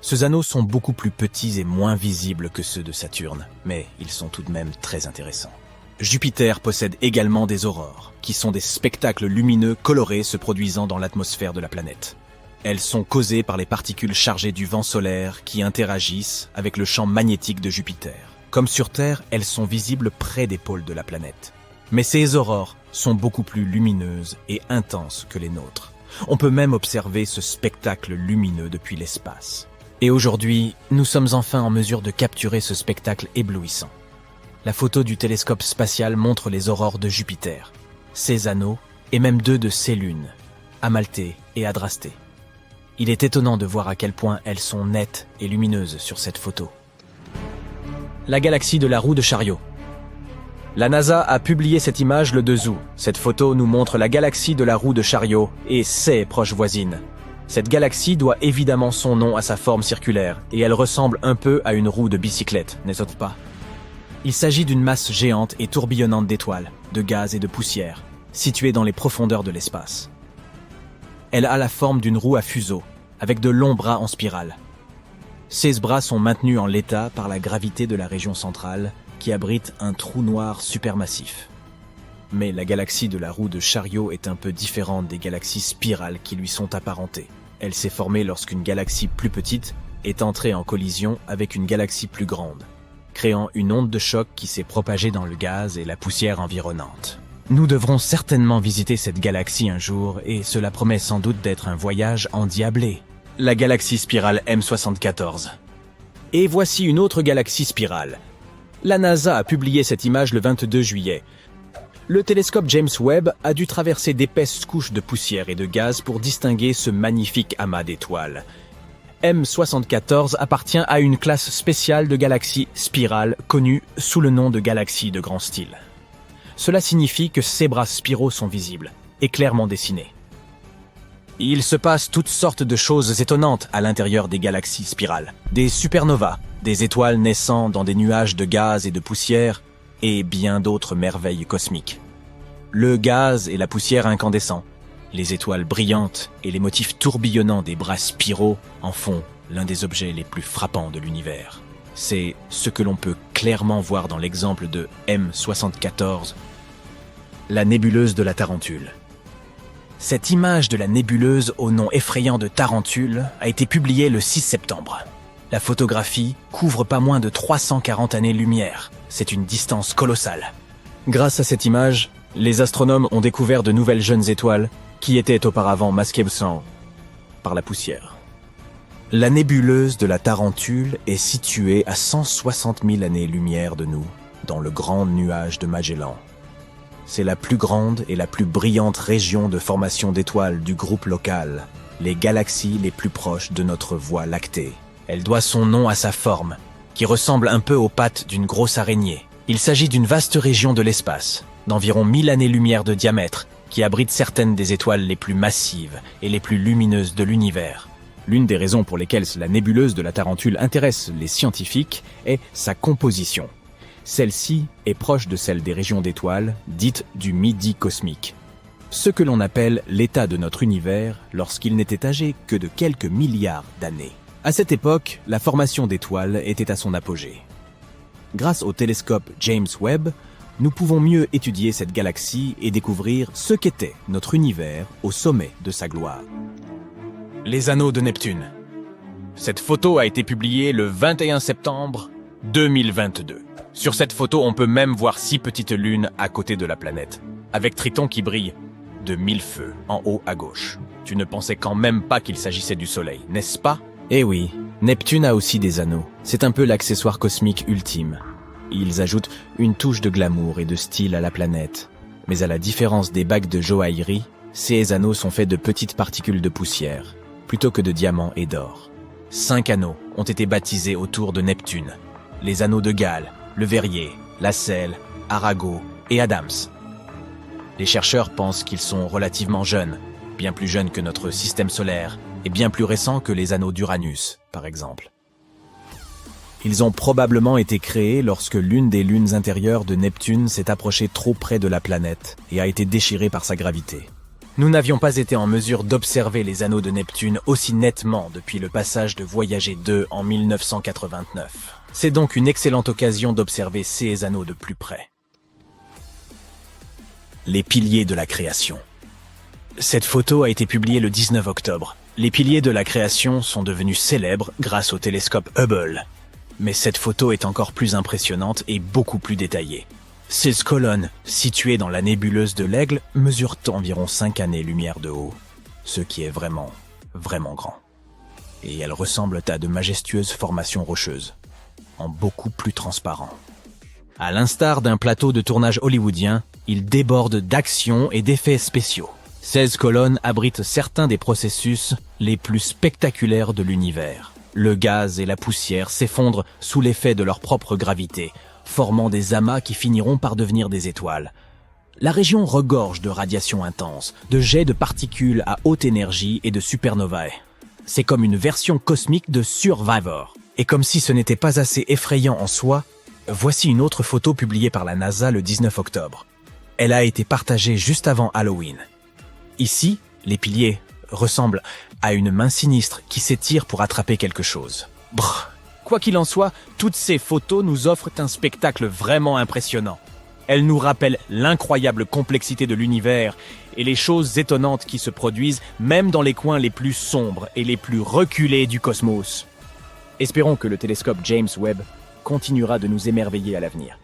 Ces anneaux sont beaucoup plus petits et moins visibles que ceux de Saturne, mais ils sont tout de même très intéressants. Jupiter possède également des aurores, qui sont des spectacles lumineux colorés se produisant dans l'atmosphère de la planète. Elles sont causées par les particules chargées du vent solaire qui interagissent avec le champ magnétique de Jupiter. Comme sur Terre, elles sont visibles près des pôles de la planète. Mais ces aurores sont beaucoup plus lumineuses et intenses que les nôtres. On peut même observer ce spectacle lumineux depuis l'espace. Et aujourd'hui, nous sommes enfin en mesure de capturer ce spectacle éblouissant. La photo du télescope spatial montre les aurores de Jupiter, ses anneaux et même 2 de ses lunes, Amalthée et Adrastée. Il est étonnant de voir à quel point elles sont nettes et lumineuses sur cette photo. La galaxie de la roue de chariot. La NASA a publié cette image le 2 août. Cette photo nous montre la galaxie de la roue de chariot et ses proches voisines. Cette galaxie doit évidemment son nom à sa forme circulaire et elle ressemble un peu à une roue de bicyclette, n'est-ce pas? Il s'agit d'une masse géante et tourbillonnante d'étoiles, de gaz et de poussière, située dans les profondeurs de l'espace. Elle a la forme d'une roue à fuseau, avec de longs bras en spirale. Ces bras sont maintenus en l'état par la gravité de la région centrale, qui abrite un trou noir supermassif. Mais la galaxie de la roue de chariot est un peu différente des galaxies spirales qui lui sont apparentées. Elle s'est formée lorsqu'une galaxie plus petite est entrée en collision avec une galaxie plus grande, créant une onde de choc qui s'est propagée dans le gaz et la poussière environnante. Nous devrons certainement visiter cette galaxie un jour et cela promet sans doute d'être un voyage endiablé. La galaxie spirale M74. Et voici une autre galaxie spirale. La NASA a publié cette image le 22 juillet. Le télescope James Webb a dû traverser d'épaisses couches de poussière et de gaz pour distinguer ce magnifique amas d'étoiles. M74 appartient à une classe spéciale de galaxies spirales connue sous le nom de galaxies de grand style. Cela signifie que ces bras spiraux sont visibles et clairement dessinés. Il se passe toutes sortes de choses étonnantes à l'intérieur des galaxies spirales. Des supernovas, des étoiles naissant dans des nuages de gaz et de poussière, et bien d'autres merveilles cosmiques. Le gaz et la poussière incandescents, les étoiles brillantes et les motifs tourbillonnants des bras spiraux en font l'un des objets les plus frappants de l'univers. C'est ce que l'on peut clairement voir dans l'exemple de M74, la nébuleuse de la Tarentule. Cette image de la nébuleuse au nom effrayant de Tarentule a été publiée le 6 septembre. La photographie couvre pas moins de 340 années-lumière. C'est une distance colossale. Grâce à cette image, les astronomes ont découvert de nouvelles jeunes étoiles qui étaient auparavant masquées par la poussière. La nébuleuse de la Tarentule est située à 160 000 années-lumière de nous, dans le grand nuage de Magellan. C'est la plus grande et la plus brillante région de formation d'étoiles du groupe local, les galaxies les plus proches de notre Voie lactée. Elle doit son nom à sa forme, qui ressemble un peu aux pattes d'une grosse araignée. Il s'agit d'une vaste région de l'espace, d'environ 1000 années-lumière de diamètre, qui abrite certaines des étoiles les plus massives et les plus lumineuses de l'univers. L'une des raisons pour lesquelles la nébuleuse de la Tarentule intéresse les scientifiques est sa composition. Celle-ci est proche de celle des régions d'étoiles, dites du Midi cosmique. Ce que l'on appelle l'état de notre univers lorsqu'il n'était âgé que de quelques milliards d'années. À cette époque, la formation d'étoiles était à son apogée. Grâce au télescope James Webb, nous pouvons mieux étudier cette galaxie et découvrir ce qu'était notre univers au sommet de sa gloire. Les anneaux de Neptune. Cette photo a été publiée le 21 septembre 2022. Sur cette photo, on peut même voir 6 petites lunes à côté de la planète, avec Triton qui brille de 1000 feux en haut à gauche. Tu ne pensais quand même pas qu'il s'agissait du Soleil, n'est-ce pas? Eh oui, Neptune a aussi des anneaux. C'est un peu l'accessoire cosmique ultime. Ils ajoutent une touche de glamour et de style à la planète. Mais à la différence des bagues de joaillerie, ces anneaux sont faits de petites particules de poussière, plutôt que de diamants et d'or. 5 anneaux ont été baptisés autour de Neptune. Les anneaux de Gale, le Verrier, Lassell, Arago et Adams. Les chercheurs pensent qu'ils sont relativement jeunes, bien plus jeunes que notre système solaire et bien plus récents que les anneaux d'Uranus, par exemple. Ils ont probablement été créés lorsque l'une des lunes intérieures de Neptune s'est approchée trop près de la planète et a été déchirée par sa gravité. Nous n'avions pas été en mesure d'observer les anneaux de Neptune aussi nettement depuis le passage de Voyager 2 en 1989. C'est donc une excellente occasion d'observer ces anneaux de plus près. Les piliers de la création. Cette photo a été publiée le 19 octobre. Les piliers de la création sont devenus célèbres grâce au télescope Hubble. Mais cette photo est encore plus impressionnante et beaucoup plus détaillée. Ces colonnes, situées dans la nébuleuse de l'Aigle, mesurent environ 5 années-lumière de haut, ce qui est vraiment, vraiment grand. Et elles ressemblent à de majestueuses formations rocheuses, en beaucoup plus transparent. À l'instar d'un plateau de tournage hollywoodien, il déborde d'actions et d'effets spéciaux. 16 colonnes abritent certains des processus les plus spectaculaires de l'univers. Le gaz et la poussière s'effondrent sous l'effet de leur propre gravité, formant des amas qui finiront par devenir des étoiles. La région regorge de radiations intenses, de jets de particules à haute énergie et de supernovae. C'est comme une version cosmique de Survivor. Et comme si ce n'était pas assez effrayant en soi, voici une autre photo publiée par la NASA le 19 octobre. Elle a été partagée juste avant Halloween. Ici, les piliers ressemblent à une main sinistre qui s'étire pour attraper quelque chose. Brrr. Quoi qu'il en soit, toutes ces photos nous offrent un spectacle vraiment impressionnant. Elles nous rappellent l'incroyable complexité de l'univers et les choses étonnantes qui se produisent même dans les coins les plus sombres et les plus reculés du cosmos. Espérons que le télescope James Webb continuera de nous émerveiller à l'avenir.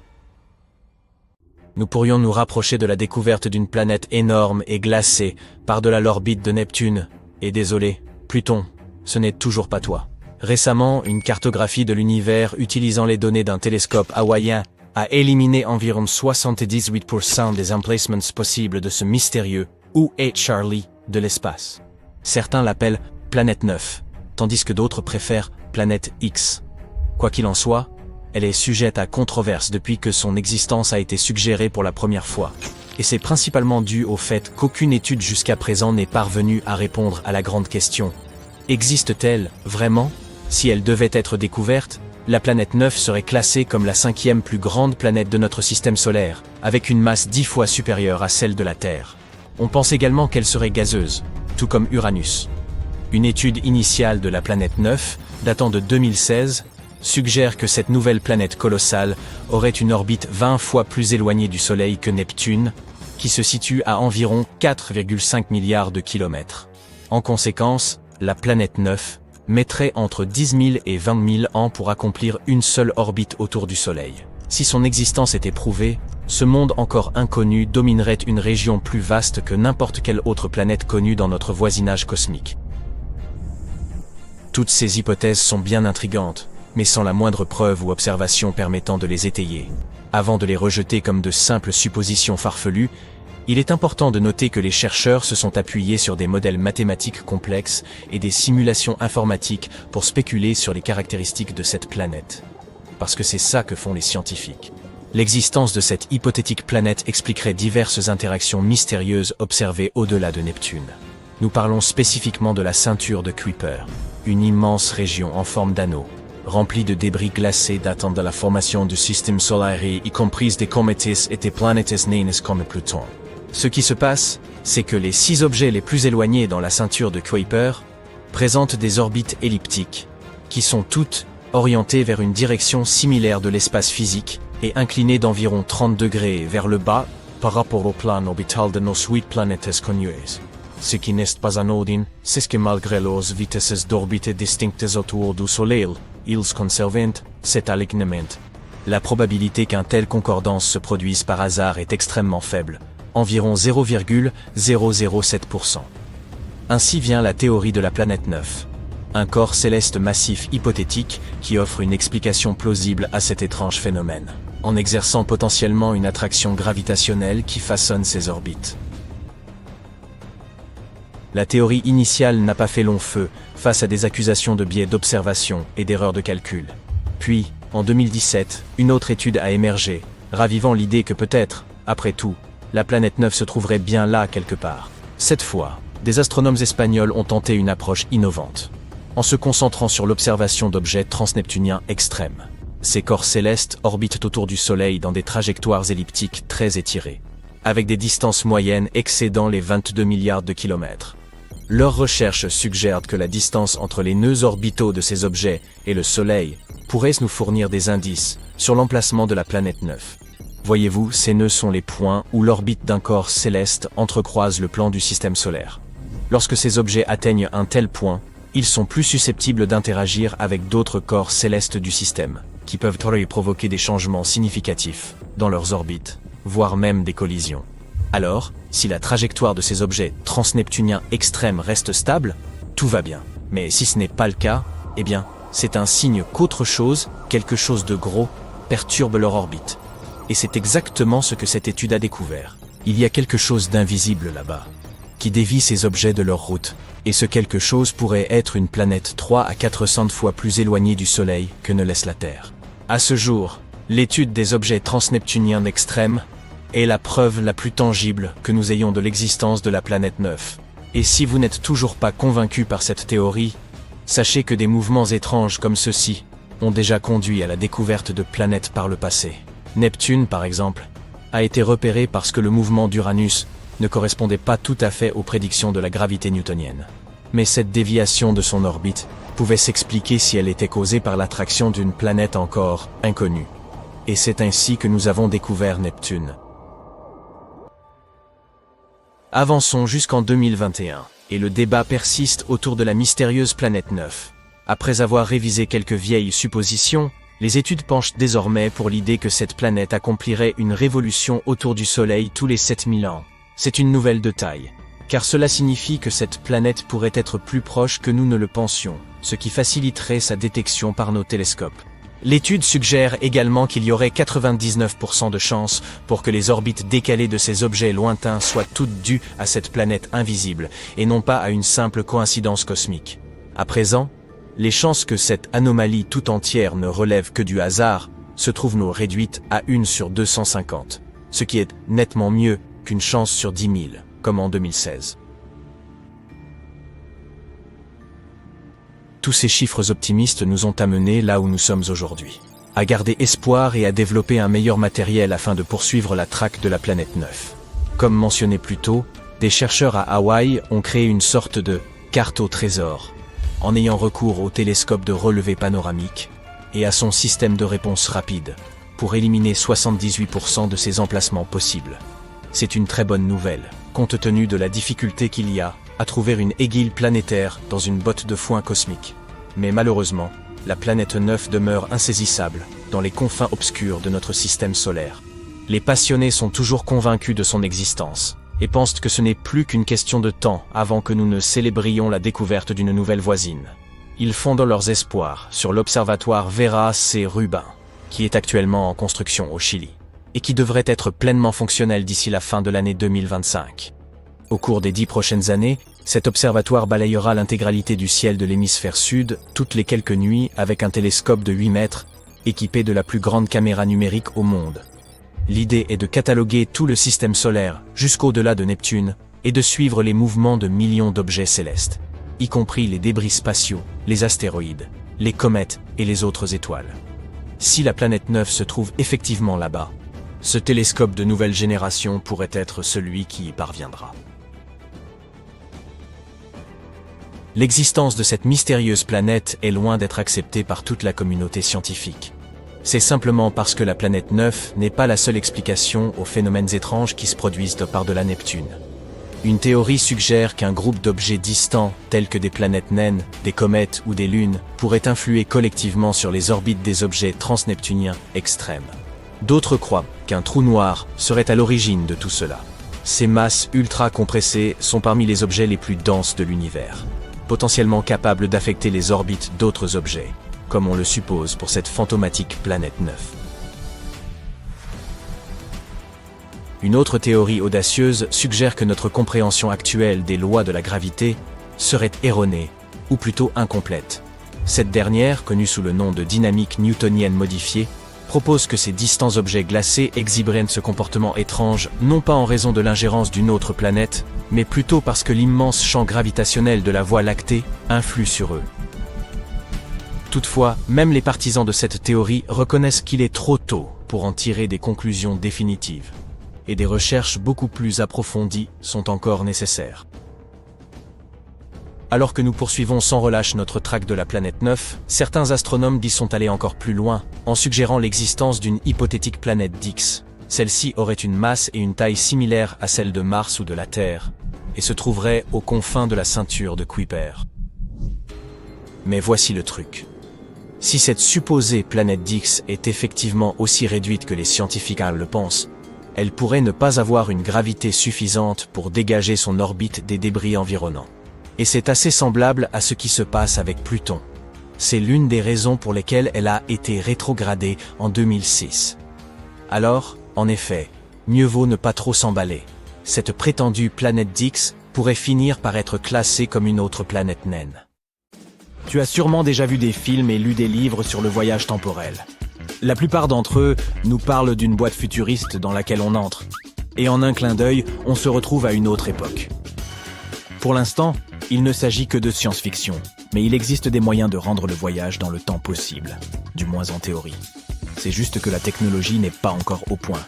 Nous pourrions nous rapprocher de la découverte d'une planète énorme et glacée par-delà l'orbite de Neptune. Et désolé, Pluton, ce n'est toujours pas toi. Récemment, une cartographie de l'univers utilisant les données d'un télescope hawaïen a éliminé environ 78% des emplacements possibles de ce mystérieux U-8 Charlie de l'espace. Certains l'appellent planète 9, tandis que d'autres préfèrent planète X. Quoi qu'il en soit, elle est sujette à controverse depuis que son existence a été suggérée pour la première fois. Et c'est principalement dû au fait qu'aucune étude jusqu'à présent n'est parvenue à répondre à la grande question. Existe-t-elle vraiment? Si elle devait être découverte, la planète 9 serait classée comme la 5e plus grande planète de notre système solaire, avec une masse 10 fois supérieure à celle de la Terre. On pense également qu'elle serait gazeuse, tout comme Uranus. Une étude initiale de la planète 9, datant de 2016, suggère que cette nouvelle planète colossale aurait une orbite 20 fois plus éloignée du Soleil que Neptune, qui se situe à environ 4,5 milliards de kilomètres. En conséquence, la planète 9 mettrait entre 10 000 et 20 000 ans pour accomplir une seule orbite autour du Soleil. Si son existence était prouvée, ce monde encore inconnu dominerait une région plus vaste que n'importe quelle autre planète connue dans notre voisinage cosmique. Toutes ces hypothèses sont bien intrigantes, mais sans la moindre preuve ou observation permettant de les étayer. Avant de les rejeter comme de simples suppositions farfelues, il est important de noter que les chercheurs se sont appuyés sur des modèles mathématiques complexes et des simulations informatiques pour spéculer sur les caractéristiques de cette planète. Parce que c'est ça que font les scientifiques. L'existence de cette hypothétique planète expliquerait diverses interactions mystérieuses observées au-delà de Neptune. Nous parlons spécifiquement de la ceinture de Kuiper, une immense région en forme d'anneau, remplie de débris glacés datant de la formation du système solaire, y compris des comètes et des planètes naines comme Pluton. Ce qui se passe, c'est que les 6 objets les plus éloignés dans la ceinture de Kuiper présentent des orbites elliptiques, qui sont toutes orientées vers une direction similaire de l'espace physique et inclinées d'environ 30 degrés vers le bas par rapport au plan orbital de nos 8 planètes connues. Ce qui n'est pas anodin, c'est que malgré leurs vitesses d'orbite distinctes autour du Soleil, ils conservent cet alignement. La probabilité qu'un tel concordance se produise par hasard est extrêmement faible, environ 0,007%. Ainsi vient la théorie de la planète 9, un corps céleste massif hypothétique qui offre une explication plausible à cet étrange phénomène, en exerçant potentiellement une attraction gravitationnelle qui façonne ses orbites. La théorie initiale n'a pas fait long feu face à des accusations de biais d'observation et d'erreurs de calcul. Puis, en 2017, une autre étude a émergé, ravivant l'idée que peut-être, après tout, la planète 9 se trouverait bien là quelque part. Cette fois, des astronomes espagnols ont tenté une approche innovante, en se concentrant sur l'observation d'objets transneptuniens extrêmes. Ces corps célestes orbitent autour du Soleil dans des trajectoires elliptiques très étirées, avec des distances moyennes excédant les 22 milliards de kilomètres. Leurs recherches suggèrent que la distance entre les nœuds orbitaux de ces objets et le Soleil pourrait nous fournir des indices sur l'emplacement de la planète 9. Voyez-vous, ces nœuds sont les points où l'orbite d'un corps céleste entrecroise le plan du système solaire. Lorsque ces objets atteignent un tel point, ils sont plus susceptibles d'interagir avec d'autres corps célestes du système, qui peuvent provoquer des changements significatifs dans leurs orbites, voire même des collisions. Alors, si la trajectoire de ces objets transneptuniens extrêmes reste stable, tout va bien. Mais si ce n'est pas le cas, eh bien, c'est un signe qu'autre chose, quelque chose de gros, perturbe leur orbite. Et c'est exactement ce que cette étude a découvert. Il y a quelque chose d'invisible là-bas, qui dévie ces objets de leur route, et ce quelque chose pourrait être une planète 3 à 400 fois plus éloignée du Soleil que ne laisse la Terre. À ce jour, l'étude des objets transneptuniens extrêmes est la preuve la plus tangible que nous ayons de l'existence de la planète 9. Et si vous n'êtes toujours pas convaincu par cette théorie, sachez que des mouvements étranges comme ceux-ci ont déjà conduit à la découverte de planètes par le passé. Neptune, par exemple, a été repéré parce que le mouvement d'Uranus ne correspondait pas tout à fait aux prédictions de la gravité newtonienne. Mais cette déviation de son orbite pouvait s'expliquer si elle était causée par l'attraction d'une planète encore inconnue. Et c'est ainsi que nous avons découvert Neptune. Avançons jusqu'en 2021, et le débat persiste autour de la mystérieuse planète 9. Après avoir révisé quelques vieilles suppositions, les études penchent désormais pour l'idée que cette planète accomplirait une révolution autour du Soleil tous les 7000 ans. C'est une nouvelle de taille, car cela signifie que cette planète pourrait être plus proche que nous ne le pensions, ce qui faciliterait sa détection par nos télescopes. L'étude suggère également qu'il y aurait 99% de chances pour que les orbites décalées de ces objets lointains soient toutes dues à cette planète invisible, et non pas à une simple coïncidence cosmique. À présent, les chances que cette anomalie tout entière ne relève que du hasard se trouvent nous réduites à 1 sur 250, ce qui est nettement mieux qu'une chance sur 10 000, comme en 2016. Tous ces chiffres optimistes nous ont amenés là où nous sommes aujourd'hui, à garder espoir et à développer un meilleur matériel afin de poursuivre la traque de la planète 9. Comme mentionné plus tôt, des chercheurs à Hawaï ont créé une sorte de carte au trésor, en ayant recours au télescope de relevé panoramique et à son système de réponse rapide, pour éliminer 78% de ces emplacements possibles. C'est une très bonne nouvelle, compte tenu de la difficulté qu'il y a à trouver une aiguille planétaire dans une botte de foin cosmique. Mais malheureusement, la planète 9 demeure insaisissable dans les confins obscurs de notre système solaire. Les passionnés sont toujours convaincus de son existence et pensent que ce n'est plus qu'une question de temps avant que nous ne célébrions la découverte d'une nouvelle voisine. ils fondent leurs espoirs sur l'observatoire Vera C. Rubin, qui est actuellement en construction au Chili, et qui devrait être pleinement fonctionnel d'ici la fin de l'année 2025. Au cours des 10 prochaines années, cet observatoire balayera l'intégralité du ciel de l'hémisphère sud toutes les quelques nuits avec un télescope de 8 mètres, équipé de la plus grande caméra numérique au monde. L'idée est de cataloguer tout le système solaire jusqu'au-delà de Neptune et de suivre les mouvements de millions d'objets célestes, y compris les débris spatiaux, les astéroïdes, les comètes et les autres étoiles. Si la planète 9 se trouve effectivement là-bas, ce télescope de nouvelle génération pourrait être celui qui y parviendra. L'existence de cette mystérieuse planète est loin d'être acceptée par toute la communauté scientifique. C'est simplement parce que la planète 9 n'est pas la seule explication aux phénomènes étranges qui se produisent par-delà Neptune. Une théorie suggère qu'un groupe d'objets distants, tels que des planètes naines, des comètes ou des lunes, pourrait influer collectivement sur les orbites des objets transneptuniens extrêmes. D'autres croient qu'un trou noir serait à l'origine de tout cela. Ces masses ultra compressées sont parmi les objets les plus denses de l'univers, potentiellement capables d'affecter les orbites d'autres objets, comme on le suppose pour cette fantomatique planète 9. Une autre théorie audacieuse suggère que notre compréhension actuelle des lois de la gravité serait erronée, ou plutôt incomplète. Cette dernière, connue sous le nom de dynamique newtonienne modifiée, propose que ces distants objets glacés exhiberaient ce comportement étrange, non pas en raison de l'ingérence d'une autre planète, mais plutôt parce que l'immense champ gravitationnel de la Voie lactée influe sur eux. Toutefois, même les partisans de cette théorie reconnaissent qu'il est trop tôt pour en tirer des conclusions définitives, et des recherches beaucoup plus approfondies sont encore nécessaires. Alors que nous poursuivons sans relâche notre traque de la planète 9, certains astronomes y sont allés encore plus loin, en suggérant l'existence d'une hypothétique planète d'X. Celle-ci aurait une masse et une taille similaires à celle de Mars ou de la Terre, et se trouverait aux confins de la ceinture de Kuiper. Mais voici le truc. Si cette supposée planète d'X est effectivement aussi réduite que les scientifiques le pensent, elle pourrait ne pas avoir une gravité suffisante pour dégager son orbite des débris environnants. Et c'est assez semblable à ce qui se passe avec Pluton. C'est l'une des raisons pour lesquelles elle a été rétrogradée en 2006. Alors, en effet, mieux vaut ne pas trop s'emballer. Cette prétendue planète d'X pourrait finir par être classée comme une autre planète naine. Tu as sûrement déjà vu des films et lu des livres sur le voyage temporel. La plupart d'entre eux nous parlent d'une boîte futuriste dans laquelle on entre. Et en un clin d'œil, on se retrouve à une autre époque. Pour l'instant, il ne s'agit que de science-fiction, mais il existe des moyens de rendre le voyage dans le temps possible, du moins en théorie. C'est juste que la technologie n'est pas encore au point.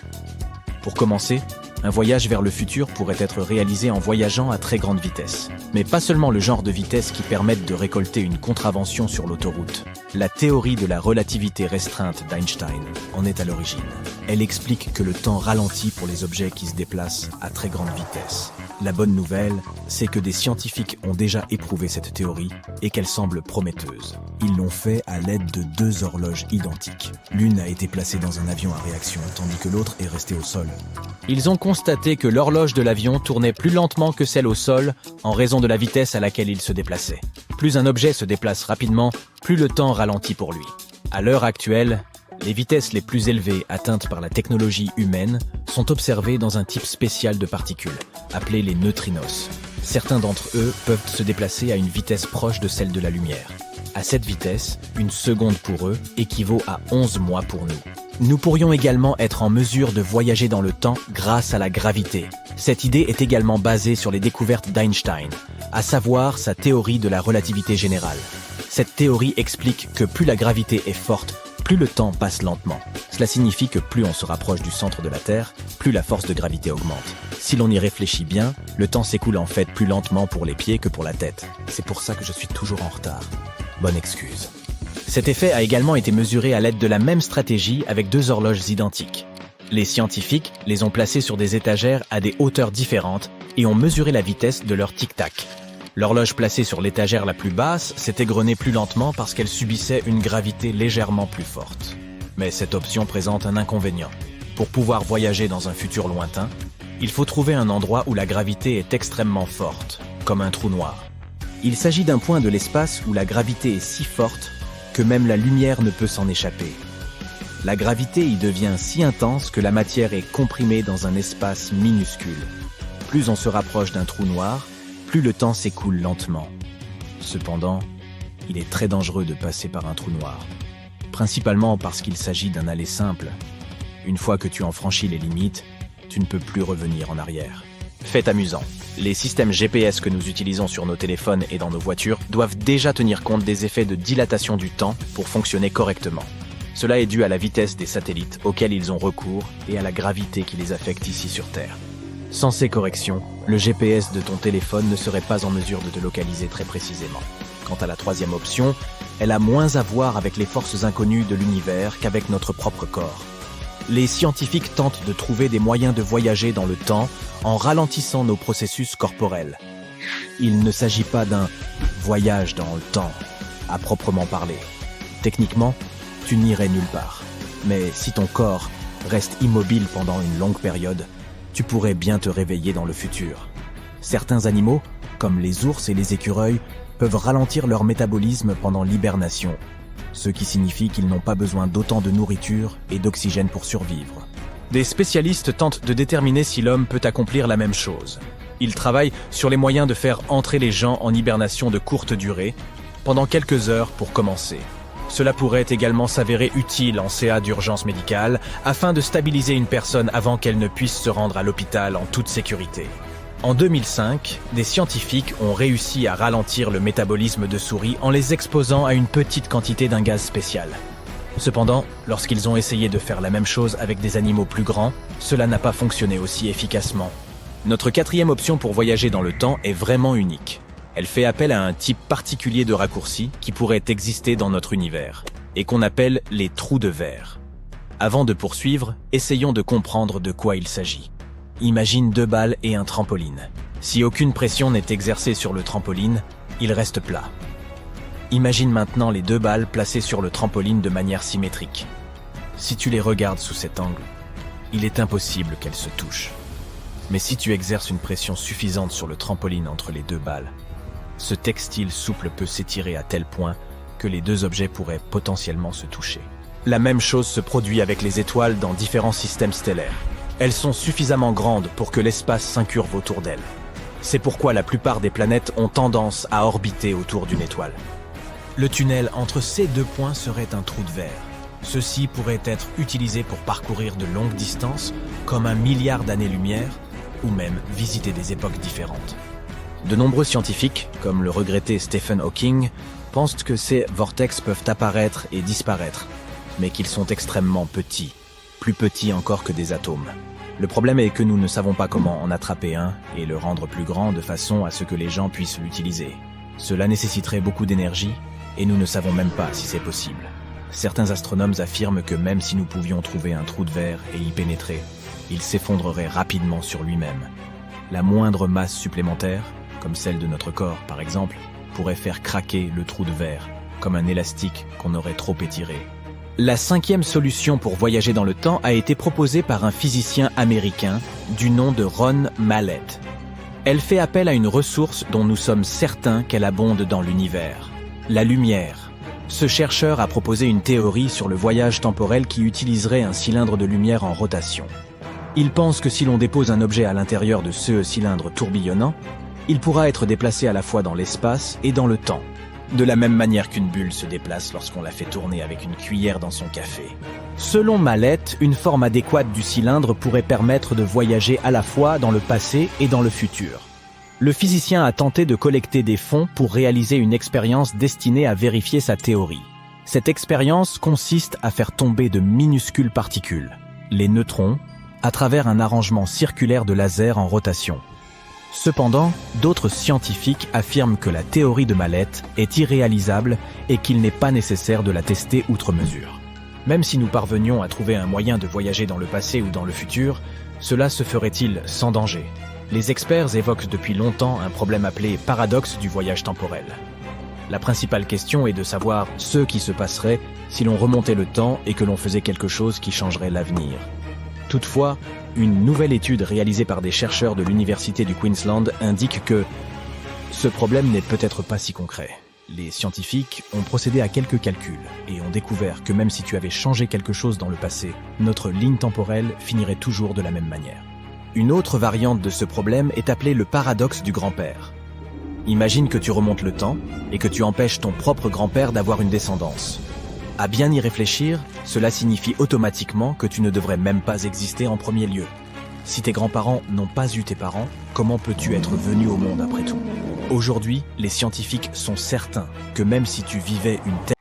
Pour commencer, un voyage vers le futur pourrait être réalisé en voyageant à très grande vitesse. Mais pas seulement le genre de vitesse qui permette de récolter une contravention sur l'autoroute. La théorie de la relativité restreinte d'Einstein en est à l'origine. Elle explique que le temps ralentit pour les objets qui se déplacent à très grande vitesse. La bonne nouvelle, c'est que des scientifiques ont déjà éprouvé cette théorie et qu'elle semble prometteuse. Ils l'ont fait à l'aide de 2 horloges identiques. L'une a été placée dans un avion à réaction, tandis que l'autre est restée au sol. Ils ont constaté que l'horloge de l'avion tournait plus lentement que celle au sol en raison de la vitesse à laquelle il se déplaçait. Plus un objet se déplace rapidement, plus le temps ralentit pour lui. À l'heure actuelle, les vitesses les plus élevées atteintes par la technologie humaine sont observées dans un type spécial de particules, appelées les neutrinos. Certains d'entre eux peuvent se déplacer à une vitesse proche de celle de la lumière. À cette vitesse, une seconde pour eux équivaut à 11 mois pour nous. Nous pourrions également être en mesure de voyager dans le temps grâce à la gravité. Cette idée est également basée sur les découvertes d'Einstein, à savoir sa théorie de la relativité générale. Cette théorie explique que plus la gravité est forte, plus le temps passe lentement. Cela signifie que plus on se rapproche du centre de la Terre, plus la force de gravité augmente. Si l'on y réfléchit bien, le temps s'écoule en fait plus lentement pour les pieds que pour la tête. C'est pour ça que je suis toujours en retard. Bonne excuse. Cet effet a également été mesuré à l'aide de la même stratégie avec 2 horloges identiques. Les scientifiques les ont placées sur des étagères à des hauteurs différentes et ont mesuré la vitesse de leur tic-tac. L'horloge placée sur l'étagère la plus basse s'est égrenée plus lentement parce qu'elle subissait une gravité légèrement plus forte. Mais cette option présente un inconvénient. Pour pouvoir voyager dans un futur lointain, il faut trouver un endroit où la gravité est extrêmement forte, comme un trou noir. Il s'agit d'un point de l'espace où la gravité est si forte que même la lumière ne peut s'en échapper. La gravité y devient si intense que la matière est comprimée dans un espace minuscule. Plus on se rapproche d'un trou noir, plus le temps s'écoule lentement. Cependant, il est très dangereux de passer par un trou noir, principalement parce qu'il s'agit d'un aller simple. Une fois que tu en franchis les limites, tu ne peux plus revenir en arrière. Fait amusant, les systèmes GPS que nous utilisons sur nos téléphones et dans nos voitures doivent déjà tenir compte des effets de dilatation du temps pour fonctionner correctement. Cela est dû à la vitesse des satellites auxquels ils ont recours et à la gravité qui les affecte ici sur Terre. Sans ces corrections, le GPS de ton téléphone ne serait pas en mesure de te localiser très précisément. Quant à la troisième option, elle a moins à voir avec les forces inconnues de l'univers qu'avec notre propre corps. Les scientifiques tentent de trouver des moyens de voyager dans le temps en ralentissant nos processus corporels. Il ne s'agit pas d'un voyage dans le temps, à proprement parler. Techniquement, tu n'irais nulle part. Mais si ton corps reste immobile pendant une longue période, tu pourrais bien te réveiller dans le futur. Certains animaux, comme les ours et les écureuils, peuvent ralentir leur métabolisme pendant l'hibernation, ce qui signifie qu'ils n'ont pas besoin d'autant de nourriture et d'oxygène pour survivre. Des spécialistes tentent de déterminer si l'homme peut accomplir la même chose. Ils travaillent sur les moyens de faire entrer les gens en hibernation de courte durée, pendant quelques heures pour commencer. Cela pourrait également s'avérer utile en CA d'urgence médicale, afin de stabiliser une personne avant qu'elle ne puisse se rendre à l'hôpital en toute sécurité. En 2005, des scientifiques ont réussi à ralentir le métabolisme de souris en les exposant à une petite quantité d'un gaz spécial. Cependant, lorsqu'ils ont essayé de faire la même chose avec des animaux plus grands, cela n'a pas fonctionné aussi efficacement. Notre quatrième option pour voyager dans le temps est vraiment unique. Elle fait appel à un type particulier de raccourci qui pourrait exister dans notre univers, et qu'on appelle les trous de verre. Avant de poursuivre, essayons de comprendre de quoi il s'agit. Imagine 2 balles et un trampoline. Si aucune pression n'est exercée sur le trampoline, il reste plat. Imagine maintenant les 2 balles placées sur le trampoline de manière symétrique. Si tu les regardes sous cet angle, il est impossible qu'elles se touchent. Mais si tu exerces une pression suffisante sur le trampoline entre les 2 balles, ce textile souple peut s'étirer à tel point que les 2 objets pourraient potentiellement se toucher. La même chose se produit avec les étoiles dans différents systèmes stellaires. Elles sont suffisamment grandes pour que l'espace s'incurve autour d'elles. C'est pourquoi la plupart des planètes ont tendance à orbiter autour d'une étoile. Le tunnel entre ces 2 points serait un trou de verre. Ceci pourrait être utilisé pour parcourir de longues distances, comme 1 milliard d'années-lumière, ou même visiter des époques différentes. De nombreux scientifiques, comme le regretté Stephen Hawking, pensent que ces vortex peuvent apparaître et disparaître, mais qu'ils sont extrêmement petits, plus petits encore que des atomes. Le problème est que nous ne savons pas comment en attraper un et le rendre plus grand de façon à ce que les gens puissent l'utiliser. Cela nécessiterait beaucoup d'énergie et nous ne savons même pas si c'est possible. Certains astronomes affirment que même si nous pouvions trouver un trou de verre et y pénétrer, il s'effondrerait rapidement sur lui-même. La moindre masse supplémentaire, comme celle de notre corps par exemple, pourrait faire craquer le trou de verre, comme un élastique qu'on aurait trop étiré. La 5e solution pour voyager dans le temps a été proposée par un physicien américain du nom de Ron Mallett. Elle fait appel à une ressource dont nous sommes certains qu'elle abonde dans l'univers, la lumière. Ce chercheur a proposé une théorie sur le voyage temporel qui utiliserait un cylindre de lumière en rotation. Il pense que si l'on dépose un objet à l'intérieur de ce cylindre tourbillonnant, il pourra être déplacé à la fois dans l'espace et dans le temps, de la même manière qu'une bulle se déplace lorsqu'on la fait tourner avec une cuillère dans son café. Selon Mallett, une forme adéquate du cylindre pourrait permettre de voyager à la fois dans le passé et dans le futur. Le physicien a tenté de collecter des fonds pour réaliser une expérience destinée à vérifier sa théorie. Cette expérience consiste à faire tomber de minuscules particules, les neutrons, à travers un arrangement circulaire de laser en rotation. Cependant, d'autres scientifiques affirment que la théorie de Mallett est irréalisable et qu'il n'est pas nécessaire de la tester outre mesure. Même si nous parvenions à trouver un moyen de voyager dans le passé ou dans le futur, cela se ferait-il sans danger ? Les experts évoquent depuis longtemps un problème appelé paradoxe du voyage temporel. La principale question est de savoir ce qui se passerait si l'on remontait le temps et que l'on faisait quelque chose qui changerait l'avenir. Toutefois, une nouvelle étude réalisée par des chercheurs de l'Université du Queensland indique que Ce problème n'est peut-être pas si concret. Les scientifiques ont procédé à quelques calculs et ont découvert que même si tu avais changé quelque chose dans le passé, notre ligne temporelle finirait toujours de la même manière. Une autre variante de ce problème est appelée le paradoxe du grand-père. Imagine que tu remontes le temps et que tu empêches ton propre grand-père d'avoir une descendance. À bien y réfléchir, cela signifie automatiquement que tu ne devrais même pas exister en premier lieu. Si tes grands-parents n'ont pas eu tes parents, comment peux-tu être venu au monde après tout ? Aujourd'hui, les scientifiques sont certains que même si tu vivais une telle...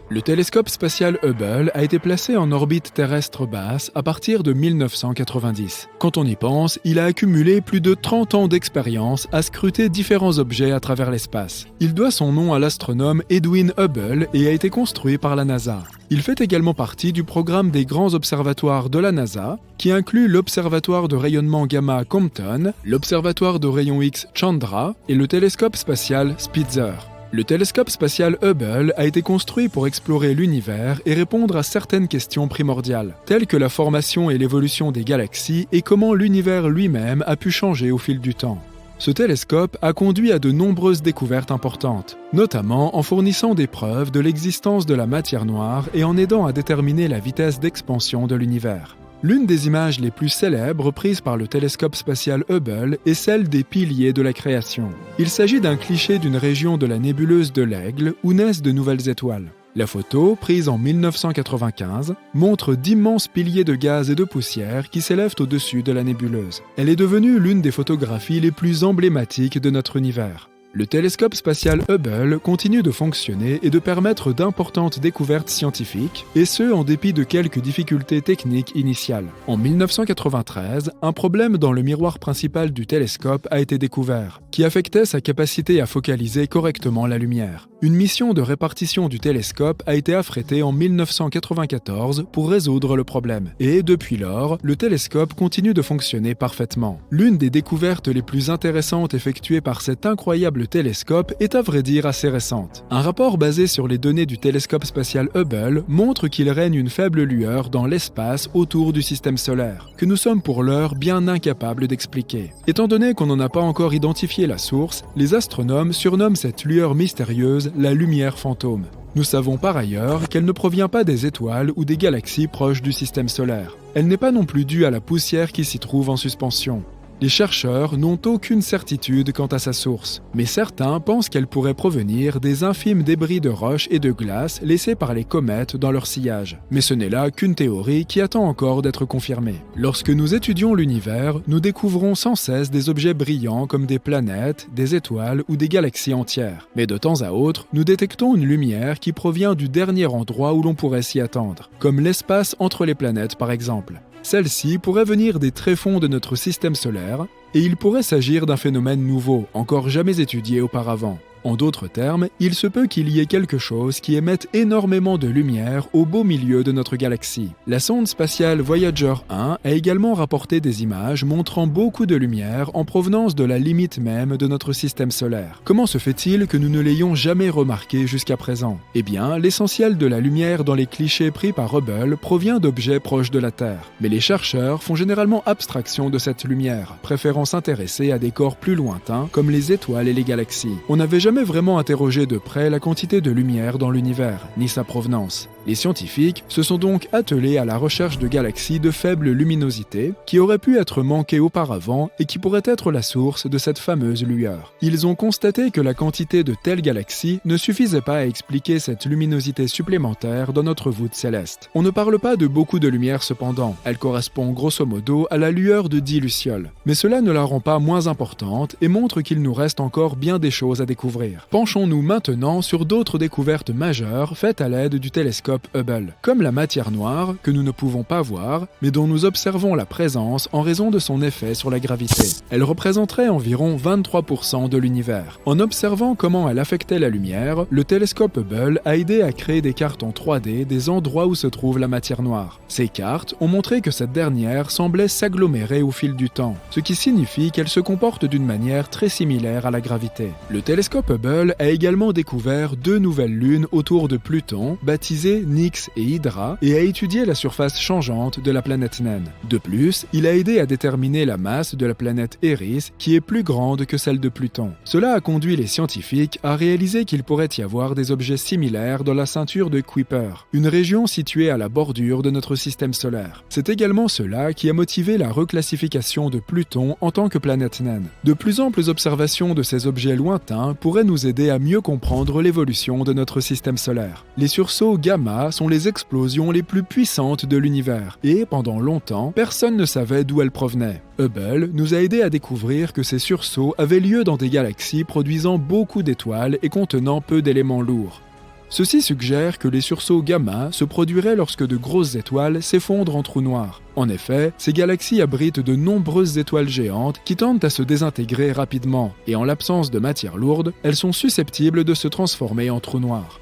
Le télescope spatial Hubble a été placé en orbite terrestre basse à partir de 1990. Quand on y pense, il a accumulé plus de 30 ans d'expérience à scruter différents objets à travers l'espace. Il doit son nom à l'astronome Edwin Hubble et a été construit par la NASA. Il fait également partie du programme des grands observatoires de la NASA, qui inclut l'observatoire de rayonnement gamma Compton, l'observatoire de rayons X Chandra et le télescope spatial Spitzer. Le télescope spatial Hubble a été construit pour explorer l'univers et répondre à certaines questions primordiales, telles que la formation et l'évolution des galaxies et comment l'univers lui-même a pu changer au fil du temps. Ce télescope a conduit à de nombreuses découvertes importantes, notamment en fournissant des preuves de l'existence de la matière noire et en aidant à déterminer la vitesse d'expansion de l'univers. L'une des images les plus célèbres prises par le télescope spatial Hubble est celle des piliers de la création. Il s'agit d'un cliché d'une région de la nébuleuse de l'Aigle où naissent de nouvelles étoiles. La photo, prise en 1995, montre d'immenses piliers de gaz et de poussière qui s'élèvent au-dessus de la nébuleuse. Elle est devenue l'une des photographies les plus emblématiques de notre univers. Le télescope spatial Hubble continue de fonctionner et de permettre d'importantes découvertes scientifiques, et ce en dépit de quelques difficultés techniques initiales. En 1993, un problème dans le miroir principal du télescope a été découvert, qui affectait sa capacité à focaliser correctement la lumière. Une mission de répartition du télescope a été affrétée en 1994 pour résoudre le problème, et depuis lors, le télescope continue de fonctionner parfaitement. L'une des découvertes les plus intéressantes effectuées par cet incroyable télescope est à vrai dire assez récente. Un rapport basé sur les données du télescope spatial Hubble montre qu'il règne une faible lueur dans l'espace autour du système solaire, que nous sommes pour l'heure bien incapables d'expliquer. Étant donné qu'on n'en a pas encore identifié la source, les astronomes surnomment cette lueur mystérieuse la lumière fantôme. Nous savons par ailleurs qu'elle ne provient pas des étoiles ou des galaxies proches du système solaire. Elle n'est pas non plus due à la poussière qui s'y trouve en suspension. Les chercheurs n'ont aucune certitude quant à sa source, mais certains pensent qu'elle pourrait provenir des infimes débris de roches et de glace laissés par les comètes dans leur sillage. Mais ce n'est là qu'une théorie qui attend encore d'être confirmée. Lorsque nous étudions l'univers, nous découvrons sans cesse des objets brillants comme des planètes, des étoiles ou des galaxies entières. Mais de temps à autre, nous détectons une lumière qui provient du dernier endroit où l'on pourrait s'y attendre, comme l'espace entre les planètes par exemple. Celle-ci pourrait venir des tréfonds de notre système solaire, et il pourrait s'agir d'un phénomène nouveau, encore jamais étudié auparavant. En d'autres termes, il se peut qu'il y ait quelque chose qui émette énormément de lumière au beau milieu de notre galaxie. La sonde spatiale Voyager 1 a également rapporté des images montrant beaucoup de lumière en provenance de la limite même de notre système solaire. Comment se fait-il que nous ne l'ayons jamais remarqué jusqu'à présent ? Eh bien, l'essentiel de la lumière dans les clichés pris par Hubble provient d'objets proches de la Terre. Mais les chercheurs font généralement abstraction de cette lumière, préférant s'intéresser à des corps plus lointains comme les étoiles et les galaxies. On n'avait jamais vraiment interrogé de près la quantité de lumière dans l'univers, ni sa provenance. Les scientifiques se sont donc attelés à la recherche de galaxies de faible luminosité qui auraient pu être manquées auparavant et qui pourraient être la source de cette fameuse lueur. Ils ont constaté que la quantité de telles galaxies ne suffisait pas à expliquer cette luminosité supplémentaire dans notre voûte céleste. On ne parle pas de beaucoup de lumière cependant, elle correspond grosso modo à la lueur de 10 lucioles. Mais cela ne la rend pas moins importante et montre qu'il nous reste encore bien des choses à découvrir. Penchons-nous maintenant sur d'autres découvertes majeures faites à l'aide du télescope Hubble, comme la matière noire, que nous ne pouvons pas voir, mais dont nous observons la présence en raison de son effet sur la gravité. Elle représenterait environ 23% de l'univers. En observant comment elle affectait la lumière, le télescope Hubble a aidé à créer des cartes en 3D des endroits où se trouve la matière noire. Ces cartes ont montré que cette dernière semblait s'agglomérer au fil du temps, ce qui signifie qu'elle se comporte d'une manière très similaire à la gravité. Le télescope Hubble a également découvert 2 nouvelles lunes autour de Pluton, baptisées Nix et Hydra et a étudié la surface changeante de la planète naine. De plus, il a aidé à déterminer la masse de la planète Eris qui est plus grande que celle de Pluton. Cela a conduit les scientifiques à réaliser qu'il pourrait y avoir des objets similaires dans la ceinture de Kuiper, une région située à la bordure de notre système solaire. C'est également cela qui a motivé la reclassification de Pluton en tant que planète naine. De plus amples observations de ces objets lointains pourraient nous aider à mieux comprendre l'évolution de notre système solaire. Les sursauts gamma sont les explosions les plus puissantes de l'univers, et pendant longtemps, personne ne savait d'où elles provenaient. Hubble nous a aidé à découvrir que ces sursauts avaient lieu dans des galaxies produisant beaucoup d'étoiles et contenant peu d'éléments lourds. Ceci suggère que les sursauts gamma se produiraient lorsque de grosses étoiles s'effondrent en trous noirs. En effet, ces galaxies abritent de nombreuses étoiles géantes qui tendent à se désintégrer rapidement, et en l'absence de matière lourde, elles sont susceptibles de se transformer en trous noirs.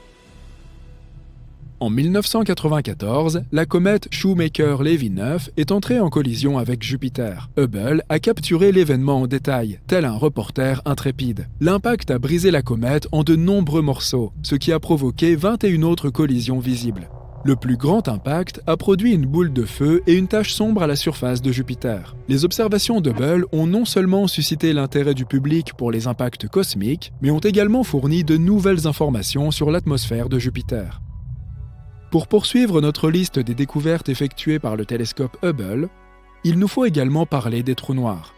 En 1994, la comète Shoemaker-Levy 9 est entrée en collision avec Jupiter. Hubble a capturé l'événement en détail, tel un reporter intrépide. L'impact a brisé la comète en de nombreux morceaux, ce qui a provoqué 21 autres collisions visibles. Le plus grand impact a produit une boule de feu et une tache sombre à la surface de Jupiter. Les observations d'Hubble ont non seulement suscité l'intérêt du public pour les impacts cosmiques, mais ont également fourni de nouvelles informations sur l'atmosphère de Jupiter. Pour poursuivre notre liste des découvertes effectuées par le télescope Hubble, il nous faut également parler des trous noirs.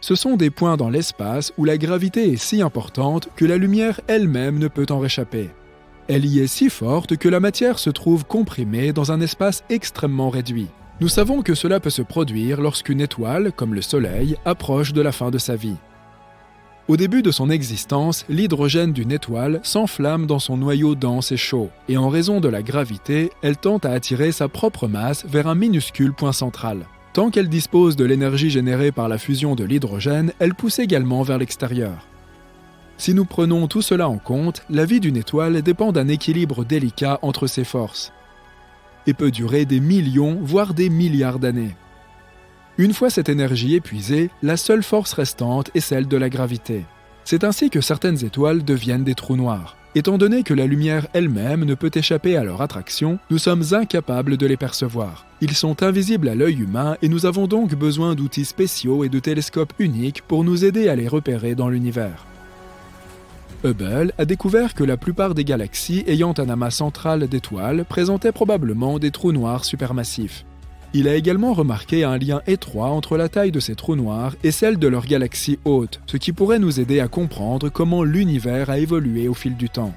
Ce sont des points dans l'espace où la gravité est si importante que la lumière elle-même ne peut en réchapper. Elle y est si forte que la matière se trouve comprimée dans un espace extrêmement réduit. Nous savons que cela peut se produire lorsqu'une étoile, comme le Soleil, approche de la fin de sa vie. Au début de son existence, l'hydrogène d'une étoile s'enflamme dans son noyau dense et chaud, et en raison de la gravité, elle tente à attirer sa propre masse vers un minuscule point central. Tant qu'elle dispose de l'énergie générée par la fusion de l'hydrogène, elle pousse également vers l'extérieur. Si nous prenons tout cela en compte, la vie d'une étoile dépend d'un équilibre délicat entre ses forces, et peut durer des millions, voire des milliards d'années. Une fois cette énergie épuisée, la seule force restante est celle de la gravité. C'est ainsi que certaines étoiles deviennent des trous noirs. Étant donné que la lumière elle-même ne peut échapper à leur attraction, nous sommes incapables de les percevoir. Ils sont invisibles à l'œil humain et nous avons donc besoin d'outils spéciaux et de télescopes uniques pour nous aider à les repérer dans l'univers. Hubble a découvert que la plupart des galaxies ayant un amas central d'étoiles présentaient probablement des trous noirs supermassifs. Il a également remarqué un lien étroit entre la taille de ces trous noirs et celle de leurs galaxies hôtes, ce qui pourrait nous aider à comprendre comment l'univers a évolué au fil du temps.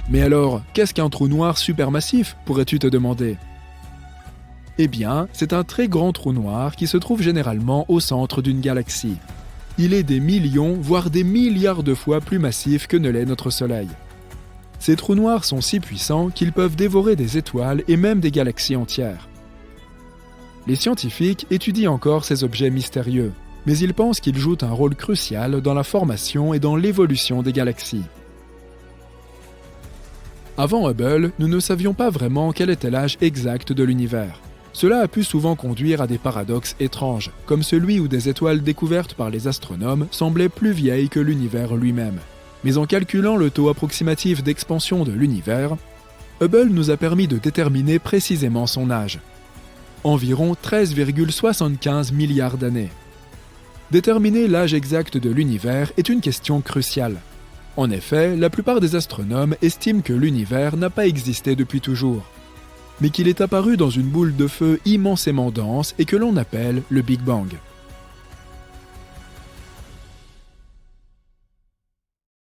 Mais alors, qu'est-ce qu'un trou noir supermassif, pourrais-tu te demander ? Eh bien, c'est un très grand trou noir qui se trouve généralement au centre d'une galaxie. Il est des millions, voire des milliards de fois plus massif que ne l'est notre Soleil. Ces trous noirs sont si puissants qu'ils peuvent dévorer des étoiles et même des galaxies entières. Les scientifiques étudient encore ces objets mystérieux, mais ils pensent qu'ils jouent un rôle crucial dans la formation et dans l'évolution des galaxies. Avant Hubble, nous ne savions pas vraiment quel était l'âge exact de l'univers. Cela a pu souvent conduire à des paradoxes étranges, comme celui où des étoiles découvertes par les astronomes semblaient plus vieilles que l'univers lui-même. Mais en calculant le taux approximatif d'expansion de l'univers, Hubble nous a permis de déterminer précisément son âge. Environ 13,75 milliards d'années. Déterminer l'âge exact de l'univers est une question cruciale. En effet, la plupart des astronomes estiment que l'univers n'a pas existé depuis toujours, mais qu'il est apparu dans une boule de feu immensément dense et que l'on appelle le Big Bang.